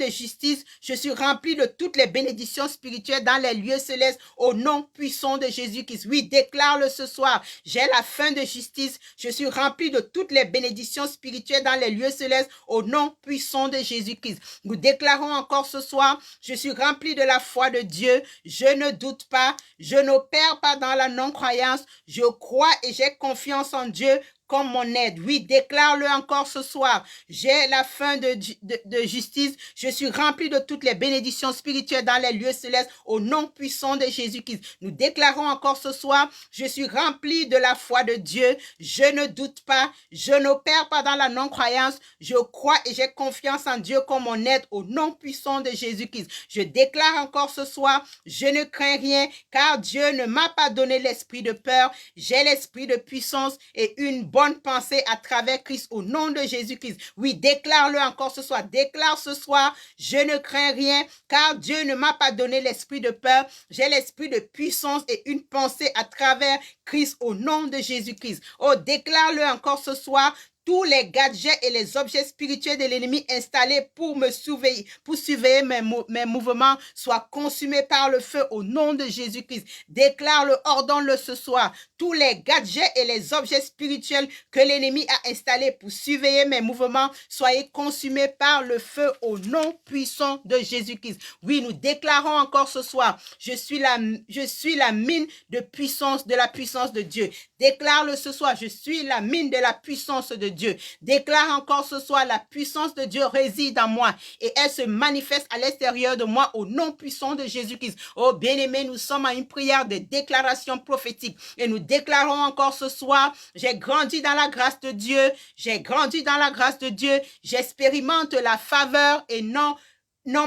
justice. Je suis rempli de toutes les bénédictions spirituelles dans les lieux célestes au nom puissant de Jésus-Christ. Oui, déclare-le ce soir. J'ai la faim de justice. Je suis rempli de toutes les bénédictions spirituelles dans les lieux célestes au nom puissant de Jésus-Christ. Nous déclarons encore ce soir, je suis rempli de la foi de Dieu. Je ne doute pas. Je n'opère pas dans la non-croyance. Je crois et j'ai confiance en Dieu comme mon aide. Oui, déclare-le encore ce soir. J'ai la faim de justice. Je suis rempli de toutes les bénédictions spirituelles dans les lieux célestes au nom puissant de Jésus-Christ. Nous déclarons encore ce soir, je suis rempli de la foi de Dieu. Je ne doute pas. Je n'opère pas dans la non-croyance. Je crois et j'ai confiance en Dieu comme mon aide au nom puissant de Jésus-Christ. Je déclare encore ce soir, je ne crains rien car Dieu ne m'a pas donné l'esprit de peur. J'ai l'esprit de puissance et une bonne bonnes pensées à travers Christ au nom de Jésus-Christ. Oui, déclare-le encore ce soir. Déclare ce soir, je ne crains rien car Dieu ne m'a pas donné l'esprit de peur. J'ai l'esprit de puissance et une pensée à travers Christ au nom de Jésus-Christ. Oh, déclare-le encore ce soir. Tous les gadgets et les objets spirituels de l'ennemi installés pour me surveiller, pour surveiller mes mouvements, soient consumés par le feu au nom de Jésus-Christ. Déclare-le, ordonne-le ce soir. Tous les gadgets et les objets spirituels que l'ennemi a installés pour surveiller mes mouvements, soyez consumés par le feu au nom puissant de Jésus-Christ. Oui, nous déclarons encore ce soir, je suis la mine de puissance, de la puissance de Dieu. Déclare-le ce soir, je suis la mine de la puissance de Dieu. Déclare encore ce soir, la puissance de Dieu réside en moi et elle se manifeste à l'extérieur de moi au nom puissant de Jésus-Christ. Oh bien-aimé, nous sommes à une prière de déclaration prophétique et nous déclarons encore ce soir, j'ai grandi dans la grâce de Dieu, j'ai grandi dans la grâce de Dieu, j'expérimente la faveur et non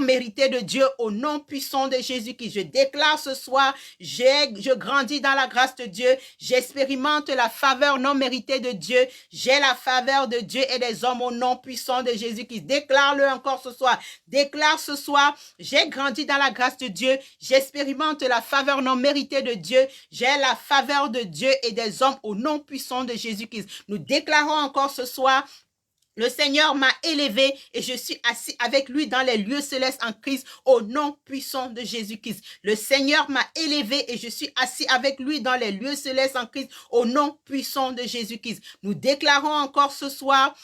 mérité de Dieu au nom puissant de Jésus-Christ. Je déclare ce soir, je grandis dans la grâce de Dieu, j'expérimente la faveur non méritée de Dieu, j'ai la faveur de Dieu et des hommes au nom puissant de Jésus-Christ. Déclare-le encore ce soir. Déclare ce soir, j'ai grandi dans la grâce de Dieu, j'expérimente la faveur non méritée de Dieu, j'ai la faveur de Dieu et des hommes au nom puissant de Jésus-Christ. Nous déclarons encore ce soir, le Seigneur m'a élevé et je suis assis avec lui dans les lieux célestes en Christ au nom puissant de Jésus-Christ. Le Seigneur m'a élevé et je suis assis avec lui dans les lieux célestes en Christ au nom puissant de Jésus-Christ. Nous déclarons encore ce soir,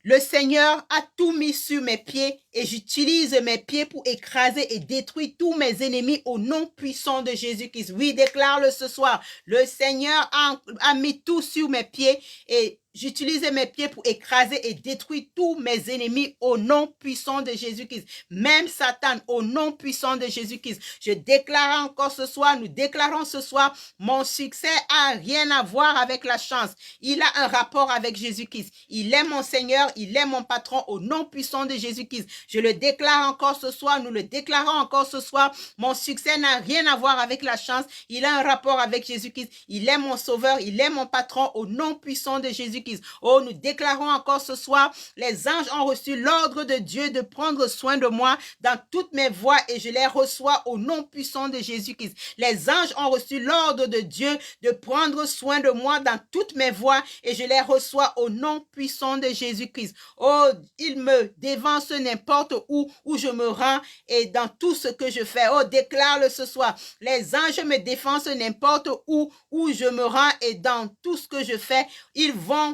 le Seigneur a tout mis sur mes pieds et j'utilise mes pieds pour écraser et détruire tous mes ennemis au nom puissant de Jésus-Christ. Oui, déclare-le ce soir. Le Seigneur a mis tout sur mes pieds et j'utilise mes pieds pour écraser et détruire tous mes ennemis au nom puissant de Jésus-Christ. Même Satan, au nom puissant de Jésus-Christ. Je déclare encore ce soir, nous déclarons ce soir, mon succès a rien à voir avec la chance. Il a un rapport avec Jésus-Christ. Il est mon Seigneur, il est mon patron au nom puissant de Jésus-Christ. Je le déclare encore ce soir, nous le déclarons encore ce soir. Mon succès n'a rien à voir avec la chance. Il a un rapport avec Jésus-Christ. Il est mon sauveur, il est mon patron au nom puissant de Jésus-Christ. Oh, nous déclarons encore ce soir, les anges ont reçu l'ordre de Dieu de prendre soin de moi dans toutes mes voies et je les reçois au nom puissant de Jésus-Christ. Les anges ont reçu l'ordre de Dieu de prendre soin de moi dans toutes mes voies et je les reçois au nom puissant de Jésus-Christ. Oh, il me dévance n'importe où je me rends et dans tout ce que je fais. Oh, déclare-le ce soir. Les anges me défendent n'importe où je me rends et dans tout ce que je fais, ils vont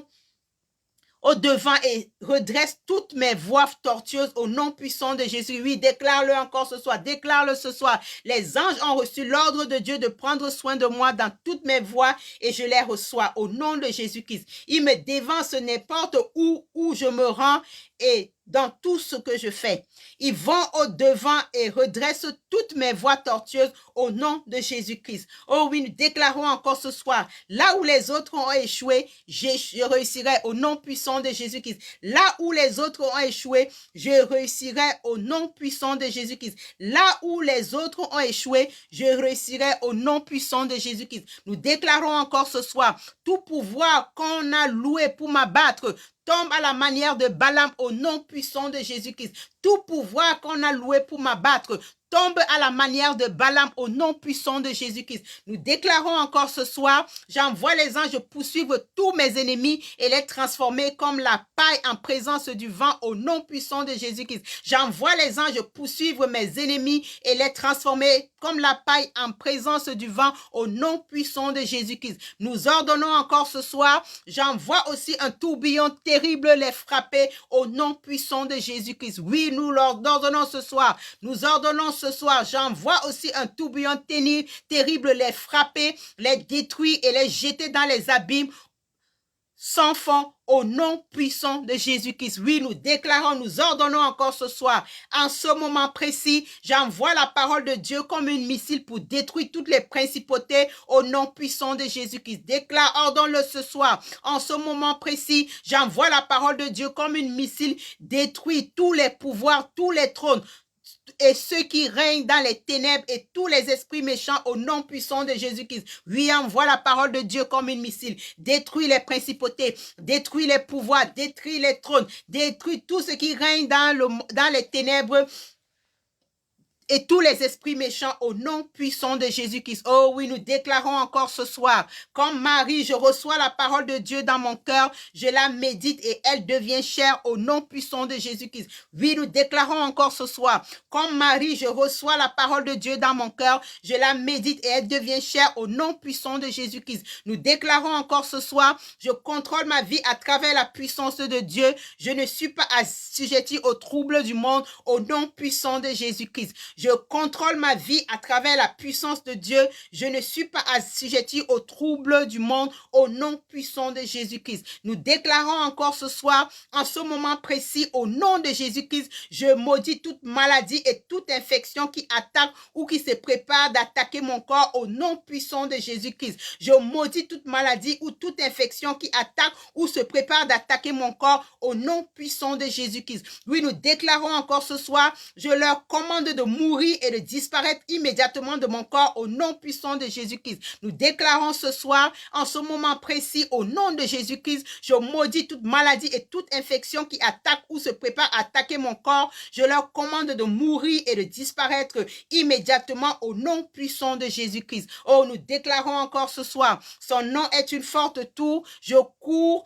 au devant et redresse toutes mes voies tortueuses au nom puissant de Jésus. Oui, déclare-le encore ce soir, déclare-le ce soir. Les anges ont reçu l'ordre de Dieu de prendre soin de moi dans toutes mes voies et je les reçois au nom de Jésus-Christ. Ils me dévancent n'importe où je me rends et dans tout ce que je fais. Ils vont au devant et redressent toutes mes voies tortueuses au nom de Jésus-Christ. Oh oui, nous déclarons encore ce soir, là où les autres ont échoué, je réussirai au nom puissant de Jésus-Christ. Là où les autres ont échoué, je réussirai au nom puissant de Jésus-Christ. Là où les autres ont échoué, je réussirai au nom puissant de Jésus-Christ. Nous déclarons encore ce soir, tout pouvoir qu'on a loué pour m'abattre, tombe à la manière de Balaam au nom puissant de Jésus-Christ. Tout pouvoir qu'on a loué pour m'abattre tombe à la manière de Balaam au nom puissant de Jésus-Christ. Nous déclarons encore ce soir, j'envoie les anges poursuivre tous mes ennemis et les transformer comme la paille en présence du vent au nom puissant de Jésus-Christ. J'envoie les anges poursuivre mes ennemis et les transformer comme la paille en présence du vent au nom puissant de Jésus-Christ. Nous ordonnons encore ce soir, j'envoie aussi un tourbillon terrible les frapper au nom puissant de Jésus-Christ. Oui, nous leur ordonnons ce soir, nous ordonnons ce soir, j'envoie aussi un tourbillon terrible les frapper, les détruire et les jeter dans les abîmes sans fond au nom puissant de Jésus-Christ. Oui, nous déclarons, nous ordonnons encore ce soir. En ce moment précis, j'envoie la parole de Dieu comme une missile pour détruire toutes les principautés au nom puissant de Jésus-Christ. Déclare, ordonne-le ce soir. En ce moment précis, j'envoie la parole de Dieu comme une missile, détruire tous les pouvoirs, tous les trônes, et ceux qui règnent dans les ténèbres et tous les esprits méchants au nom puissant de Jésus-Christ. Oui, envoie la parole de Dieu comme une missile. Détruis les principautés, détruis les pouvoirs, détruis les trônes, détruis tout ce qui règne dans les ténèbres et tous les esprits méchants au nom puissant de Jésus-Christ. Oh oui, nous déclarons encore ce soir, comme Marie, je reçois la parole de Dieu dans mon cœur, je la médite et elle devient chère au nom puissant de Jésus-Christ. Oui, nous déclarons encore ce soir, comme Marie, je reçois la parole de Dieu dans mon cœur, je la médite et elle devient chère au nom puissant de Jésus-Christ. Nous déclarons encore ce soir, je contrôle ma vie à travers la puissance de Dieu, je ne suis pas assujetti aux troubles du monde au nom puissant de Jésus-Christ. Je contrôle ma vie à travers la puissance de Dieu. Je ne suis pas assujetti aux troubles du monde au nom puissant de Jésus-Christ. Nous déclarons encore ce soir, en ce moment précis, au nom de Jésus-Christ, je maudis toute maladie et toute infection qui attaque ou qui se prépare d'attaquer mon corps au nom puissant de Jésus-Christ. Je maudis toute maladie ou toute infection qui attaque ou se prépare d'attaquer mon corps au nom puissant de Jésus-Christ. Oui, nous déclarons encore ce soir, je leur commande de mourir et de disparaître immédiatement de mon corps au nom puissant de Jésus-Christ. Nous déclarons ce soir, en ce moment précis, au nom de Jésus-Christ, je maudis toute maladie et toute infection qui attaque ou se prépare à attaquer mon corps. Je leur commande de mourir et de disparaître immédiatement au nom puissant de Jésus-Christ. Oh, nous déclarons encore ce soir, son nom est une forte tour, je cours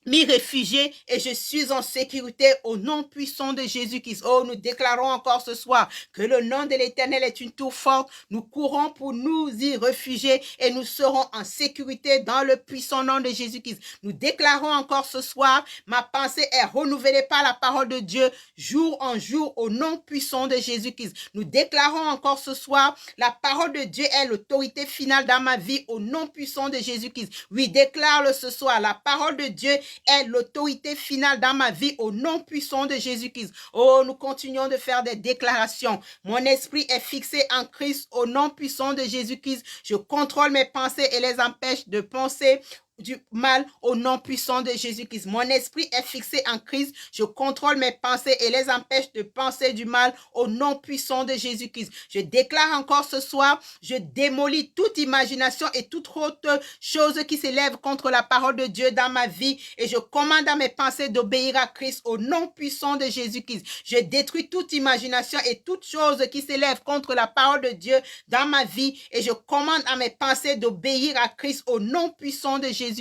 m'y réfugier et je suis en sécurité au nom puissant de Jésus-Christ. Oh, nous déclarons encore ce soir que le nom de l'Éternel est une tour forte. Nous courons pour nous y réfugier et nous serons en sécurité dans le puissant nom de Jésus-Christ. Nous déclarons encore ce soir, ma pensée est renouvelée par la parole de Dieu jour en jour au nom puissant de Jésus-Christ. Nous déclarons encore ce soir, la parole de Dieu est l'autorité finale dans ma vie au nom puissant de Jésus-Christ. Oui, déclare-le ce soir, la parole de Dieu est l'autorité finale dans ma vie au nom puissant de Jésus-Christ. Oh, nous continuons de faire des déclarations. Mon esprit est fixé en Christ au nom puissant de Jésus-Christ. Je contrôle mes pensées et les empêche de penser du mal au nom puissant de Jésus-Christ. Mon esprit est fixé en Christ. Je contrôle mes pensées et les empêche de penser du mal au nom puissant de Jésus-Christ. Je déclare encore ce soir, je démolis toute imagination et toute autre chose qui s'élève contre la parole de Dieu dans ma vie et je commande à mes pensées d'obéir à Christ au nom puissant de Jésus-Christ. Je détruis toute imagination et toute chose qui s'élève contre la parole de Dieu dans ma vie et je commande à mes pensées d'obéir à Christ au nom puissant de Jésus-Christ.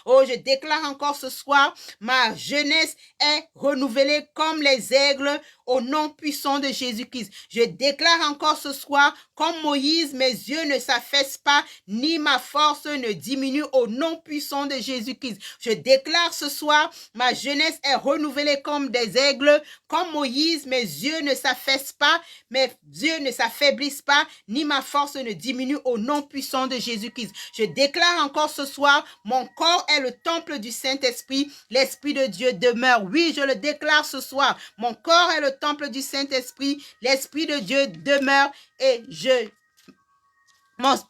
Oh, je déclare encore ce soir, ma jeunesse est renouvelée comme les aigles au nom puissant de Jésus-Christ. Je déclare encore ce soir, comme Moïse, mes yeux ne s'affaissent pas, ni ma force ne diminue au nom puissant de Jésus-Christ. Je déclare ce soir, ma jeunesse est renouvelée comme des aigles, comme Moïse, mes yeux ne s'affaissent pas, mes yeux ne s'affaiblissent pas, ni ma force ne diminue au nom puissant de Jésus-Christ. Je déclare encore ce soir, mon corps est le temple du Saint-Esprit, l'Esprit de Dieu demeure. Oui, je le déclare ce soir, mon corps est le temple du Saint-Esprit, l'Esprit de Dieu demeure et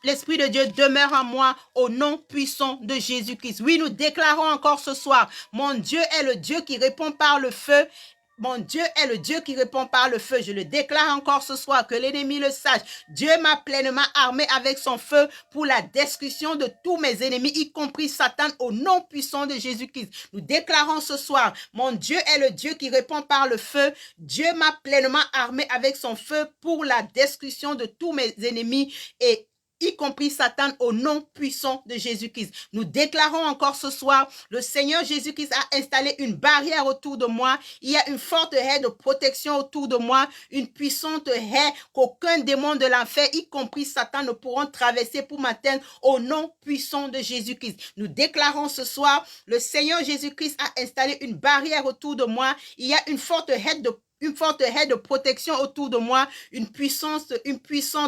l'Esprit de Dieu demeure en moi au nom puissant de Jésus-Christ. Oui, nous déclarons encore ce soir, mon Dieu est le Dieu qui répond par le feu. Mon Dieu est le Dieu qui répond par le feu. Je le déclare encore ce soir, que l'ennemi le sache. Dieu m'a pleinement armé avec son feu pour la destruction de tous mes ennemis, y compris Satan, au nom puissant de Jésus-Christ. Nous déclarons ce soir, mon Dieu est le Dieu qui répond par le feu. Dieu m'a pleinement armé avec son feu pour la destruction de tous mes ennemis et y compris Satan, au nom puissant de Jésus-Christ. Nous déclarons encore ce soir, le Seigneur Jésus-Christ a installé une barrière autour de moi. Il y a une forte haie de protection autour de moi, une puissante haie qu'aucun démon de l'enfer, y compris Satan, ne pourront traverser pour m'atteindre au nom puissant de Jésus-Christ. Nous déclarons ce soir, le Seigneur Jésus-Christ a installé une barrière autour de moi. Il y a une forte haie de protection autour de moi, une puissante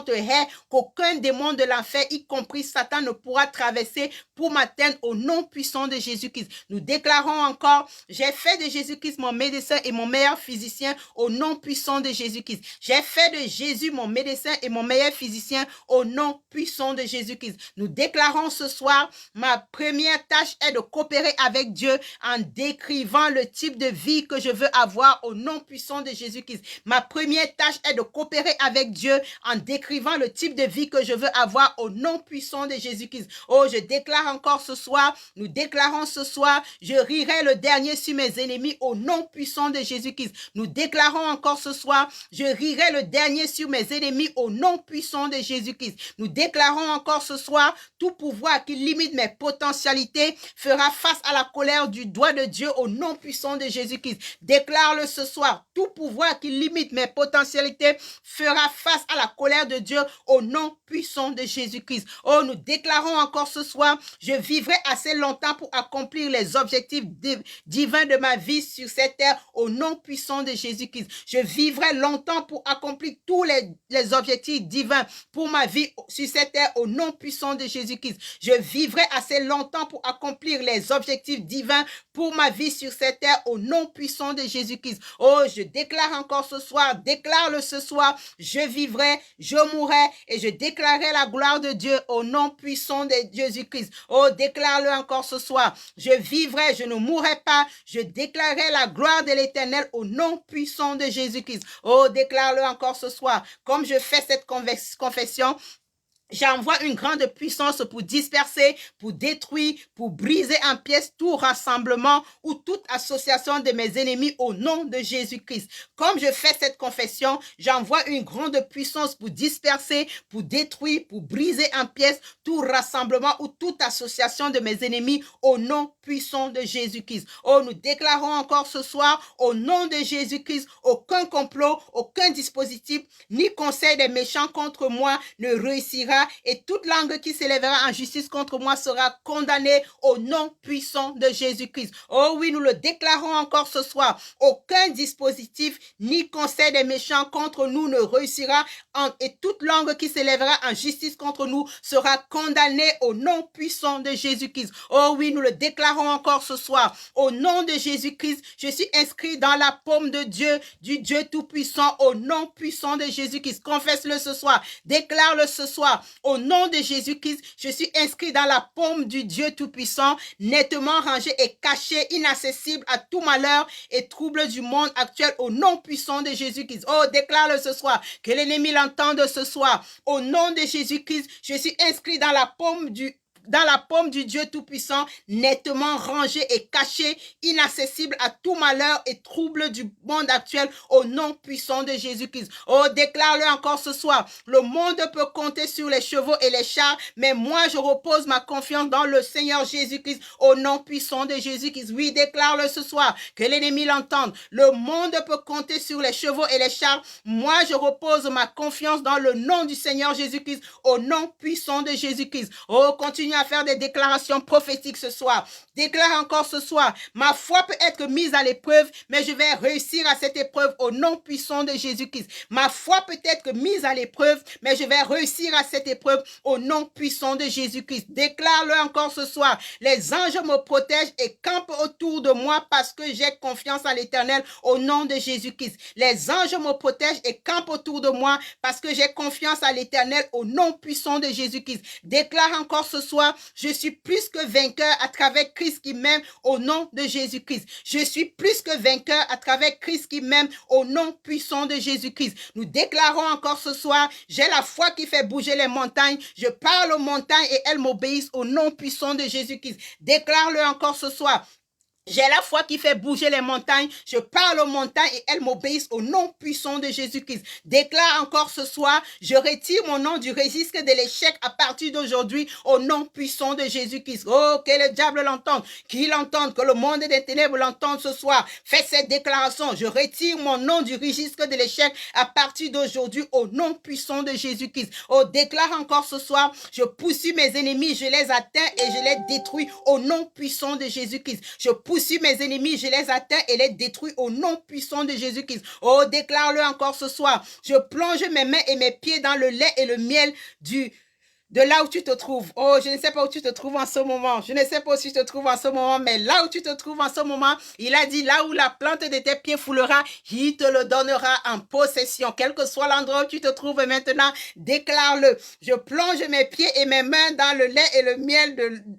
haie qu'aucun démon de l'enfer, y compris Satan, ne pourra traverser pour m'atteindre au nom puissant de Jésus-Christ. Nous déclarons encore, j'ai fait de Jésus-Christ mon médecin et mon meilleur physicien au nom puissant de Jésus-Christ. J'ai fait de Jésus mon médecin et mon meilleur physicien au nom puissant de Jésus-Christ. Nous déclarons ce soir, ma première tâche est de coopérer avec Dieu en décrivant le type de vie que je veux avoir au nom puissant puissant de Jésus-Christ. Ma première tâche est de coopérer avec Dieu en décrivant le type de vie que je veux avoir au nom puissant de Jésus-Christ. Oh, je déclare encore ce soir, nous déclarons ce soir, je rirai le dernier sur mes ennemis au nom puissant de Jésus-Christ. Nous déclarons encore ce soir, je rirai le dernier sur mes ennemis au nom puissant de Jésus-Christ. Nous déclarons encore ce soir, tout pouvoir qui limite mes potentialités fera face à la colère du doigt de Dieu au nom puissant de Jésus-Christ. Déclare-le ce soir, tout pouvoir qui limite mes potentialités fera face à la colère de Dieu au nom puissant de Jésus-Christ. Oh, nous déclarons encore ce soir, je vivrai assez longtemps pour accomplir les objectifs divins de ma vie sur cette terre au nom puissant de Jésus-Christ. Je vivrai longtemps pour accomplir tous les objectifs divins pour ma vie sur cette terre au nom puissant de Jésus-Christ. Je vivrai assez longtemps pour accomplir les objectifs divins pour ma vie sur cette terre au nom puissant de Jésus-Christ. Oh, je déclare encore ce soir, déclare-le ce soir, je vivrai, je mourrai et je déclarerai la gloire de Dieu au nom puissant de Jésus-Christ. Oh, déclare-le encore ce soir, je vivrai, je ne mourrai pas, je déclarerai la gloire de l'Éternel au nom puissant de Jésus-Christ. Oh, déclare-le encore ce soir, comme je fais cette confession, j'envoie une grande puissance pour disperser, pour détruire, pour briser en pièces tout rassemblement ou toute association de mes ennemis au nom de Jésus-Christ. Comme je fais cette confession, j'envoie une grande puissance pour disperser, pour détruire, pour briser en pièces tout rassemblement ou toute association de mes ennemis au nom puissant de Jésus-Christ. Oh, nous déclarons encore ce soir, au nom de Jésus-Christ, aucun complot, aucun dispositif, ni conseil des méchants contre moi ne réussira et toute langue qui s'élèvera en justice contre moi sera condamnée au nom puissant de Jésus-Christ. Oh oui, nous le déclarons encore ce soir. Aucun dispositif ni conseil des méchants contre nous ne réussira et toute langue qui s'élèvera en justice contre nous sera condamnée au nom puissant de Jésus-Christ. Oh oui, nous le déclarons encore ce soir. Au nom de Jésus-Christ, je suis inscrit dans la paume de Dieu, du Dieu tout-puissant, au nom puissant de Jésus-Christ. Confesse-le ce soir. Déclare-le ce soir. Au nom de Jésus-Christ, je suis inscrit dans la paume du Dieu Tout-Puissant, nettement rangé et caché, inaccessible à tout malheur et trouble du monde actuel au nom puissant de Jésus-Christ. Oh, déclare-le ce soir, que l'ennemi l'entende ce soir. Au nom de Jésus-Christ, je suis inscrit dans la paume du Dieu Tout-Puissant, nettement rangé et caché, inaccessible à tout malheur et trouble du monde actuel au nom puissant de Jésus-Christ. Oh, déclare-le encore ce soir. Le monde peut compter sur les chevaux et les chars, mais moi, je repose ma confiance dans le Seigneur Jésus-Christ au nom puissant de Jésus-Christ. Oui, déclare-le ce soir, que l'ennemi l'entende. Le monde peut compter sur les chevaux et les chars. Moi, je repose ma confiance dans le nom du Seigneur Jésus-Christ au nom puissant de Jésus-Christ. Oh, continue à faire des déclarations prophétiques ce soir. Déclare encore ce soir, ma foi peut être mise à l'épreuve, mais je vais réussir à cette épreuve au nom puissant de Jésus-Christ. Ma foi peut être mise à l'épreuve, mais je vais réussir à cette épreuve au nom puissant de Jésus-Christ. Déclare-le encore ce soir, les anges me protègent et campent autour de moi parce que j'ai confiance en l'Éternel au nom de Jésus-Christ. Les anges me protègent et campent autour de moi parce que j'ai confiance à l'Éternel au nom puissant de Jésus-Christ. Déclare encore ce soir, je suis plus que vainqueur à travers Christ qui m'aime au nom de Jésus-Christ. Je suis plus que vainqueur à travers Christ qui m'aime au nom puissant de Jésus-Christ. Nous déclarons encore ce soir, j'ai la foi qui fait bouger les montagnes. Je parle aux montagnes et elles m'obéissent au nom puissant de Jésus-Christ. Déclare-le encore ce soir. J'ai la foi qui fait bouger les montagnes. Je parle aux montagnes et elles m'obéissent au nom puissant de Jésus-Christ. Déclare encore ce soir, je retire mon nom du registre de l'échec à partir d'aujourd'hui au nom puissant de Jésus-Christ. Oh, que le diable l'entende, qu'il l'entende, que le monde des ténèbres l'entende ce soir. Fais cette déclaration. Je retire mon nom du registre de l'échec à partir d'aujourd'hui au nom puissant de Jésus-Christ. Oh, déclare encore ce soir, je poursuis mes ennemis, je les atteins et je les détruis au nom puissant de Jésus-Christ. Je poursuis mes ennemis, je les atteins et les détruis au nom puissant de Jésus-Christ. Oh, déclare-le encore ce soir. Je plonge mes mains et mes pieds dans le lait et le miel de là où tu te trouves. Oh, je ne sais pas où tu te trouves en ce moment. Je ne sais pas où tu te trouves en ce moment, mais là où tu te trouves en ce moment, il a dit, là où la plante de tes pieds foulera, il te le donnera en possession. Quel que soit l'endroit où tu te trouves maintenant, déclare-le. Je plonge mes pieds et mes mains dans le lait et le miel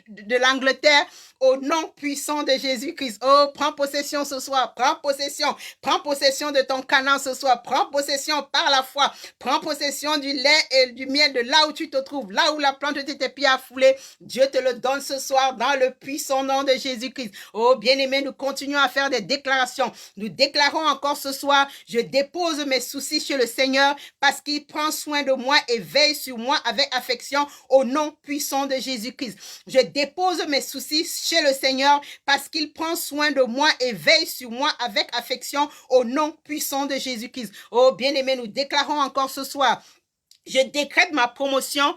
de l'Angleterre, au nom puissant de Jésus-Christ. Oh, prends possession ce soir, prends possession de ton Canaan ce soir, prends possession par la foi, prends possession du lait et du miel de là où tu te trouves, là où la plante de tes pieds a foulé. Dieu te le donne ce soir dans le puissant nom de Jésus-Christ. Oh, bien-aimé, nous continuons à faire des déclarations. Nous déclarons encore ce soir, je dépose mes soucis chez le Seigneur parce qu'il prend soin de moi et veille sur moi avec affection au nom puissant de Jésus-Christ. Je dépose mes soucis chez le Seigneur parce qu'il prend soin de moi et veille sur moi avec affection au nom puissant de Jésus-Christ. Oh, bien-aimé, nous déclarons encore ce soir, je décrète ma promotion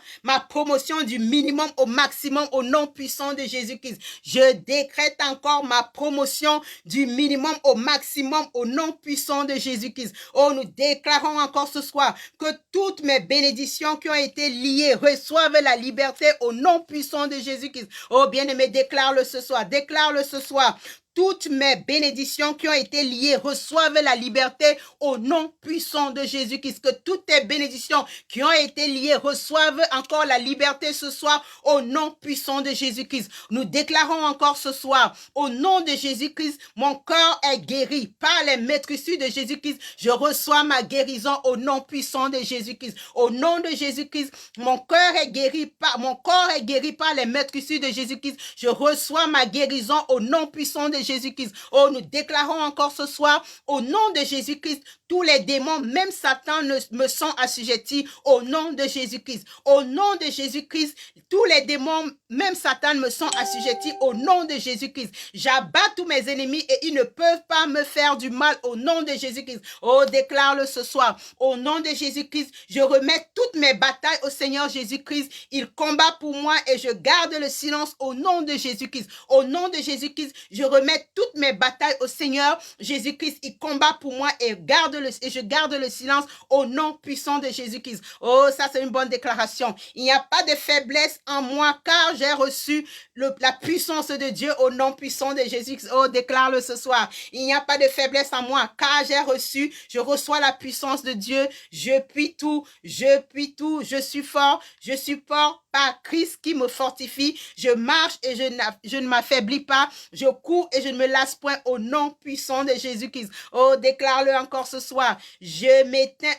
du minimum au maximum au nom puissant de Jésus-Christ. Je décrète encore ma promotion du minimum au maximum au nom puissant de Jésus-Christ. Oh, nous déclarons encore ce soir que toutes mes bénédictions qui ont été liées reçoivent la liberté au nom puissant de Jésus-Christ. Oh, bien-aimé, déclare-le ce soir. Toutes mes bénédictions qui ont été liées reçoivent la liberté au nom puissant de Jésus-Christ. Que toutes tes bénédictions qui ont été liées reçoivent encore la liberté ce soir au nom puissant de Jésus-Christ. Nous déclarons encore ce soir, au nom de Jésus-Christ, mon corps est guéri par les maîtrises de Jésus-Christ. Je reçois ma guérison au nom puissant de Jésus-Christ. Au nom de Jésus-Christ, mon corps est guéri par les maîtrises de Jésus-Christ. Je reçois ma guérison au nom puissant de Jésus-Christ. Oh, nous déclarons encore ce soir, au nom de Jésus-Christ, tous les démons, même Satan, me sont assujettis au nom de Jésus-Christ. Au nom de Jésus-Christ, tous les démons, même Satan, me sont assujettis au nom de Jésus-Christ. J'abats tous mes ennemis et ils ne peuvent pas me faire du mal au nom de Jésus-Christ. Oh, déclare-le ce soir. Au nom de Jésus-Christ, je remets toutes mes batailles au Seigneur Jésus-Christ. Il combat pour moi et je garde le silence au nom de Jésus-Christ. Au nom de Jésus-Christ, je remets toutes mes batailles au Seigneur Jésus-Christ. Il combat pour moi et je garde le silence au nom puissant de Jésus-Christ. Oh, ça c'est une bonne déclaration. Il n'y a pas de faiblesse en moi car j'ai reçu la puissance de Dieu au nom puissant de Jésus-Christ. Oh, déclare-le ce soir. Il n'y a pas de faiblesse en moi car je reçois la puissance de Dieu. Je puis tout, je suis fort par Christ qui me fortifie. Je marche et je ne m'affaiblis pas. Je cours et je ne me lasse point au nom puissant de Jésus-Christ. Oh, déclare-le encore ce soir. Je m'éteins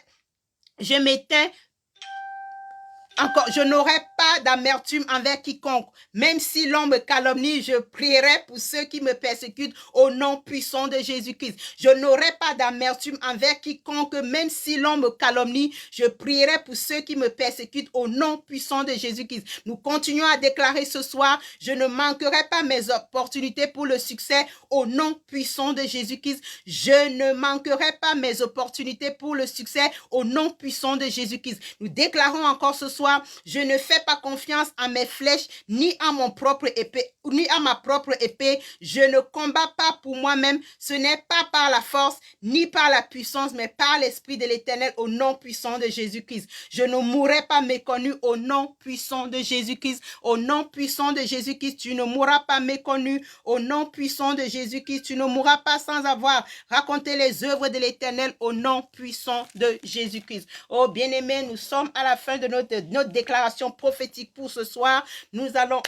encore, je n'aurai pas d'amertume envers quiconque. Même si l'on me calomnie, je prierai pour ceux qui me persécutent au nom puissant de Jésus-Christ. Je n'aurai pas d'amertume envers quiconque. Même si l'on me calomnie, je prierai pour ceux qui me persécutent au nom puissant de Jésus-Christ. Nous continuons à déclarer ce soir, je ne manquerai pas mes opportunités pour le succès au nom puissant de Jésus-Christ. Je ne manquerai pas mes opportunités pour le succès au nom puissant de Jésus-Christ. Nous déclarons encore ce soir, je ne fais pas confiance à mes flèches, ni à ma propre épée. Je ne combats pas pour moi-même. Ce n'est pas par la force, ni par la puissance, mais par l'Esprit de l'Éternel au nom puissant de Jésus-Christ. Je ne mourrai pas méconnu au nom puissant de Jésus-Christ. Au nom puissant de Jésus-Christ, tu ne mourras pas méconnu. Au nom puissant de Jésus-Christ, tu ne mourras pas sans avoir raconté les œuvres de l'Éternel au nom puissant de Jésus-Christ. Oh bien-aimés, nous sommes à la fin de notre déclaration prophétique pour ce soir. Nous allons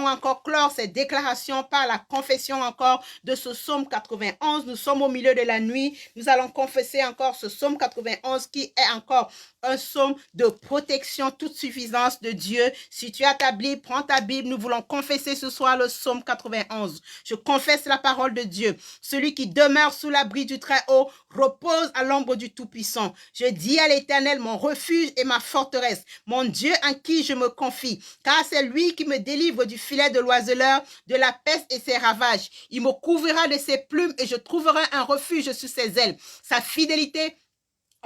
encore clore ces déclarations par la confession encore de ce psaume 91. Nous sommes au milieu de la nuit. Nous allons confesser encore ce psaume 91 qui est encore un psaume de protection, toute suffisance de Dieu. Si tu as ta Bible, prends ta Bible. Nous voulons confesser ce soir le psaume 91. Je confesse la parole de Dieu. Celui qui demeure sous l'abri du Très-Haut repose à l'ombre du Tout-Puissant. Je dis à l'Éternel, mon refuge et ma forteresse, mon Dieu en qui je me confie, car c'est lui qui me délivre du filet de l'oiseleur, de la peste et ses ravages. Il me couvrira de ses plumes et je trouverai un refuge sous ses ailes. Sa fidélité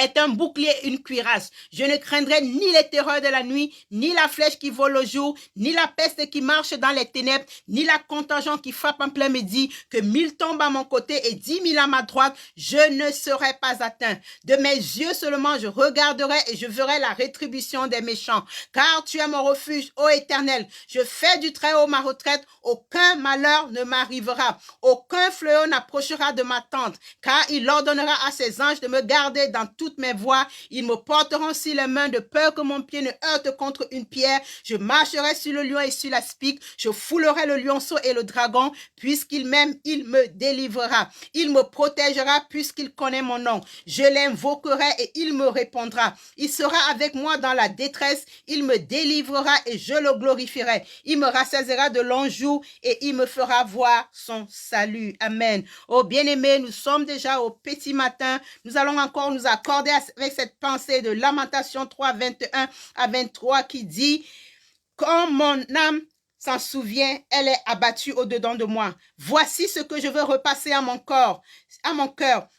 est un bouclier, une cuirasse. Je ne craindrai ni les terreurs de la nuit, ni la flèche qui vole au jour, ni la peste qui marche dans les ténèbres, ni la contagion qui frappe en plein midi. Que 1000 tombent à mon côté et 10 000 à ma droite, je ne serai pas atteint. De mes yeux seulement je regarderai et je verrai la rétribution des méchants. Car tu es mon refuge, ô Éternel. Je fais du Très-Haut ma retraite, aucun malheur ne m'arrivera. Aucun fléau n'approchera de ma tente, car il ordonnera à ses anges de me garder dans tout toutes mes voies. Ils me porteront sur les mains de peur que mon pied ne heurte contre une pierre. Je marcherai sur le lion et sur la spique. Je foulerai le lionceau et le dragon. Puisqu'il m'aime, il me délivrera. Il me protégera puisqu'il connaît mon nom. Je l'invoquerai et il me répondra. Il sera avec moi dans la détresse. Il me délivrera et je le glorifierai. Il me rassasiera de longs jours et il me fera voir son salut. Amen. Oh bien-aimés, nous sommes déjà au petit matin. Nous allons encore nous accorder avec cette pensée de Lamentation 3, 21 à 23 qui dit « Quand mon âme s'en souvient, elle est abattue au-dedans de moi. Voici ce que je veux repasser à mon cœur,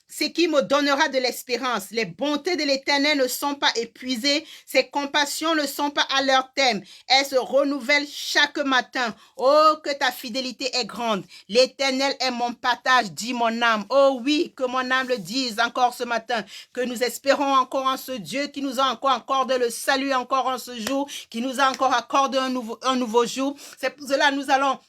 ce qui me donnera de l'espérance. Les bontés de l'Éternel ne sont pas épuisées, ses compassions ne sont pas à leur terme. Elles se renouvellent chaque matin. Oh, que ta fidélité est grande. L'Éternel est mon partage, dit mon âme. Oh oui, que mon âme le dise encore ce matin, que nous espérons encore en ce Dieu qui nous a encore accordé le salut encore en ce jour, qui nous a encore accordé un nouveau jour. C'est pour cela que nous allons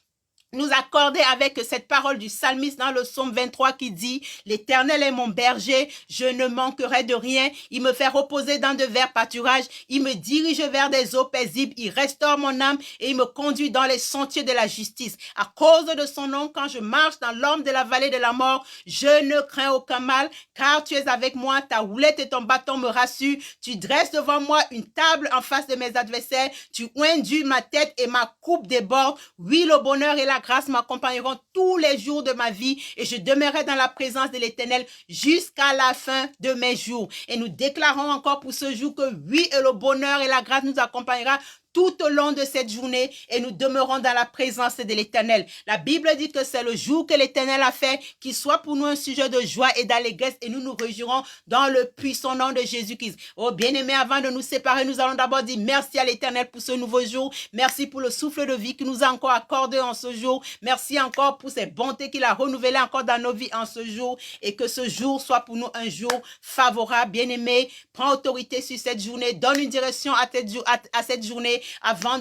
nous accorder avec cette parole du psalmiste dans le psaume 23 qui dit « L'Éternel est mon berger, je ne manquerai de rien. Il me fait reposer dans de verts pâturages. Il me dirige vers des eaux paisibles. Il restaure mon âme et il me conduit dans les sentiers de la justice. À cause de son nom, quand je marche dans l'ombre de la vallée de la mort, je ne crains aucun mal, car tu es avec moi. Ta houlette et ton bâton me rassurent. Tu dresses devant moi une table en face de mes adversaires. Tu oindues ma tête et ma coupe déborde. Oui, le bonheur et la grâce m'accompagneront tous les jours de ma vie et je demeurerai dans la présence de l'Éternel jusqu'à la fin de mes jours. Et nous déclarons encore pour ce jour que oui, et le bonheur et la grâce nous accompagnera tout au long de cette journée et nous demeurons dans la présence de l'Éternel. La Bible dit que c'est le jour que l'Éternel a fait, qu'il soit pour nous un sujet de joie et d'allégresse et nous nous réjouirons dans le puissant nom de Jésus-Christ. Oh bien-aimés, avant de nous séparer, nous allons d'abord dire merci à l'Éternel pour ce nouveau jour. Merci pour le souffle de vie qu'il nous a encore accordé en ce jour. Merci encore pour ses bontés qu'il a renouvelées encore dans nos vies en ce jour et que ce jour soit pour nous un jour favorable. Bien-aimés, prends autorité sur cette journée, donne une direction à cette journée. Avant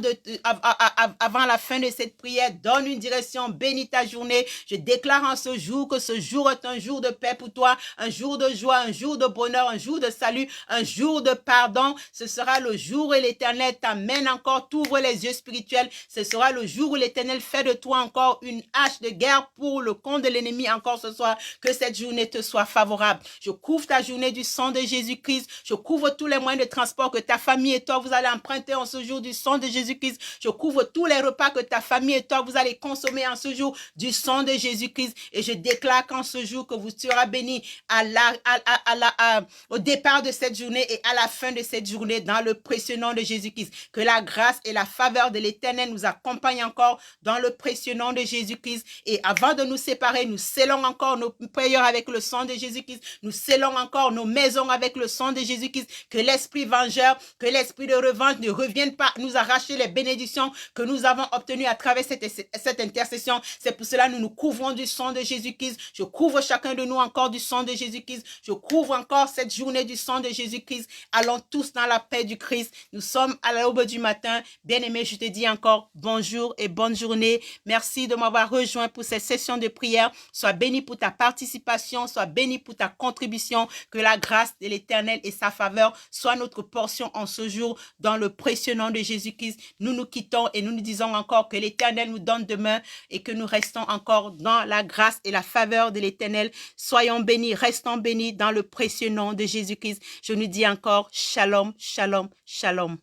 la fin de cette prière, donne une direction, bénis ta journée. Je déclare en ce jour que ce jour est un jour de paix pour toi, un jour de joie, un jour de bonheur, un jour de salut, un jour de pardon. Ce sera le jour où l'Éternel t'amène encore, t'ouvre les yeux spirituels. Ce sera le jour où l'Éternel fait de toi encore une hache de guerre pour le compte de l'ennemi encore ce soir. Que cette journée te soit favorable. Je couvre ta journée du sang de Jésus-Christ. Je couvre tous les moyens de transport que ta famille et toi vous allez emprunter en ce jour du sang de Jésus-Christ. Je couvre tous les repas que ta famille et toi vous allez consommer en ce jour du sang de Jésus-Christ et je déclare qu'en ce jour que vous serez bénis au départ de cette journée et à la fin de cette journée dans le précieux nom de Jésus-Christ. Que la grâce et la faveur de l'Éternel nous accompagnent encore dans le précieux nom de Jésus-Christ et avant de nous séparer, nous scellons encore nos prières avec le sang de Jésus-Christ. Nous scellons encore nos maisons avec le sang de Jésus-Christ. Que l'esprit vengeur, que l'esprit de revanche ne revienne pas nous arracher les bénédictions que nous avons obtenues à travers cette intercession. C'est pour cela que nous nous couvrons du sang de Jésus-Christ. Je couvre chacun de nous encore du sang de Jésus-Christ. Je couvre encore cette journée du sang de Jésus-Christ. Allons tous dans la paix du Christ. Nous sommes à l'aube du matin. Bien-aimé, je te dis encore bonjour et bonne journée. Merci de m'avoir rejoint pour cette session de prière. Sois béni pour ta participation. Sois béni pour ta contribution. Que la grâce de l'Éternel et sa faveur soient notre portion en ce jour dans le précieux nom de Jésus-Christ. Nous nous quittons et nous nous disons encore que l'Éternel nous donne demain et que nous restons encore dans la grâce et la faveur de l'Éternel. Soyons bénis, restons bénis dans le précieux nom de Jésus-Christ. Je nous dis encore shalom, shalom, shalom.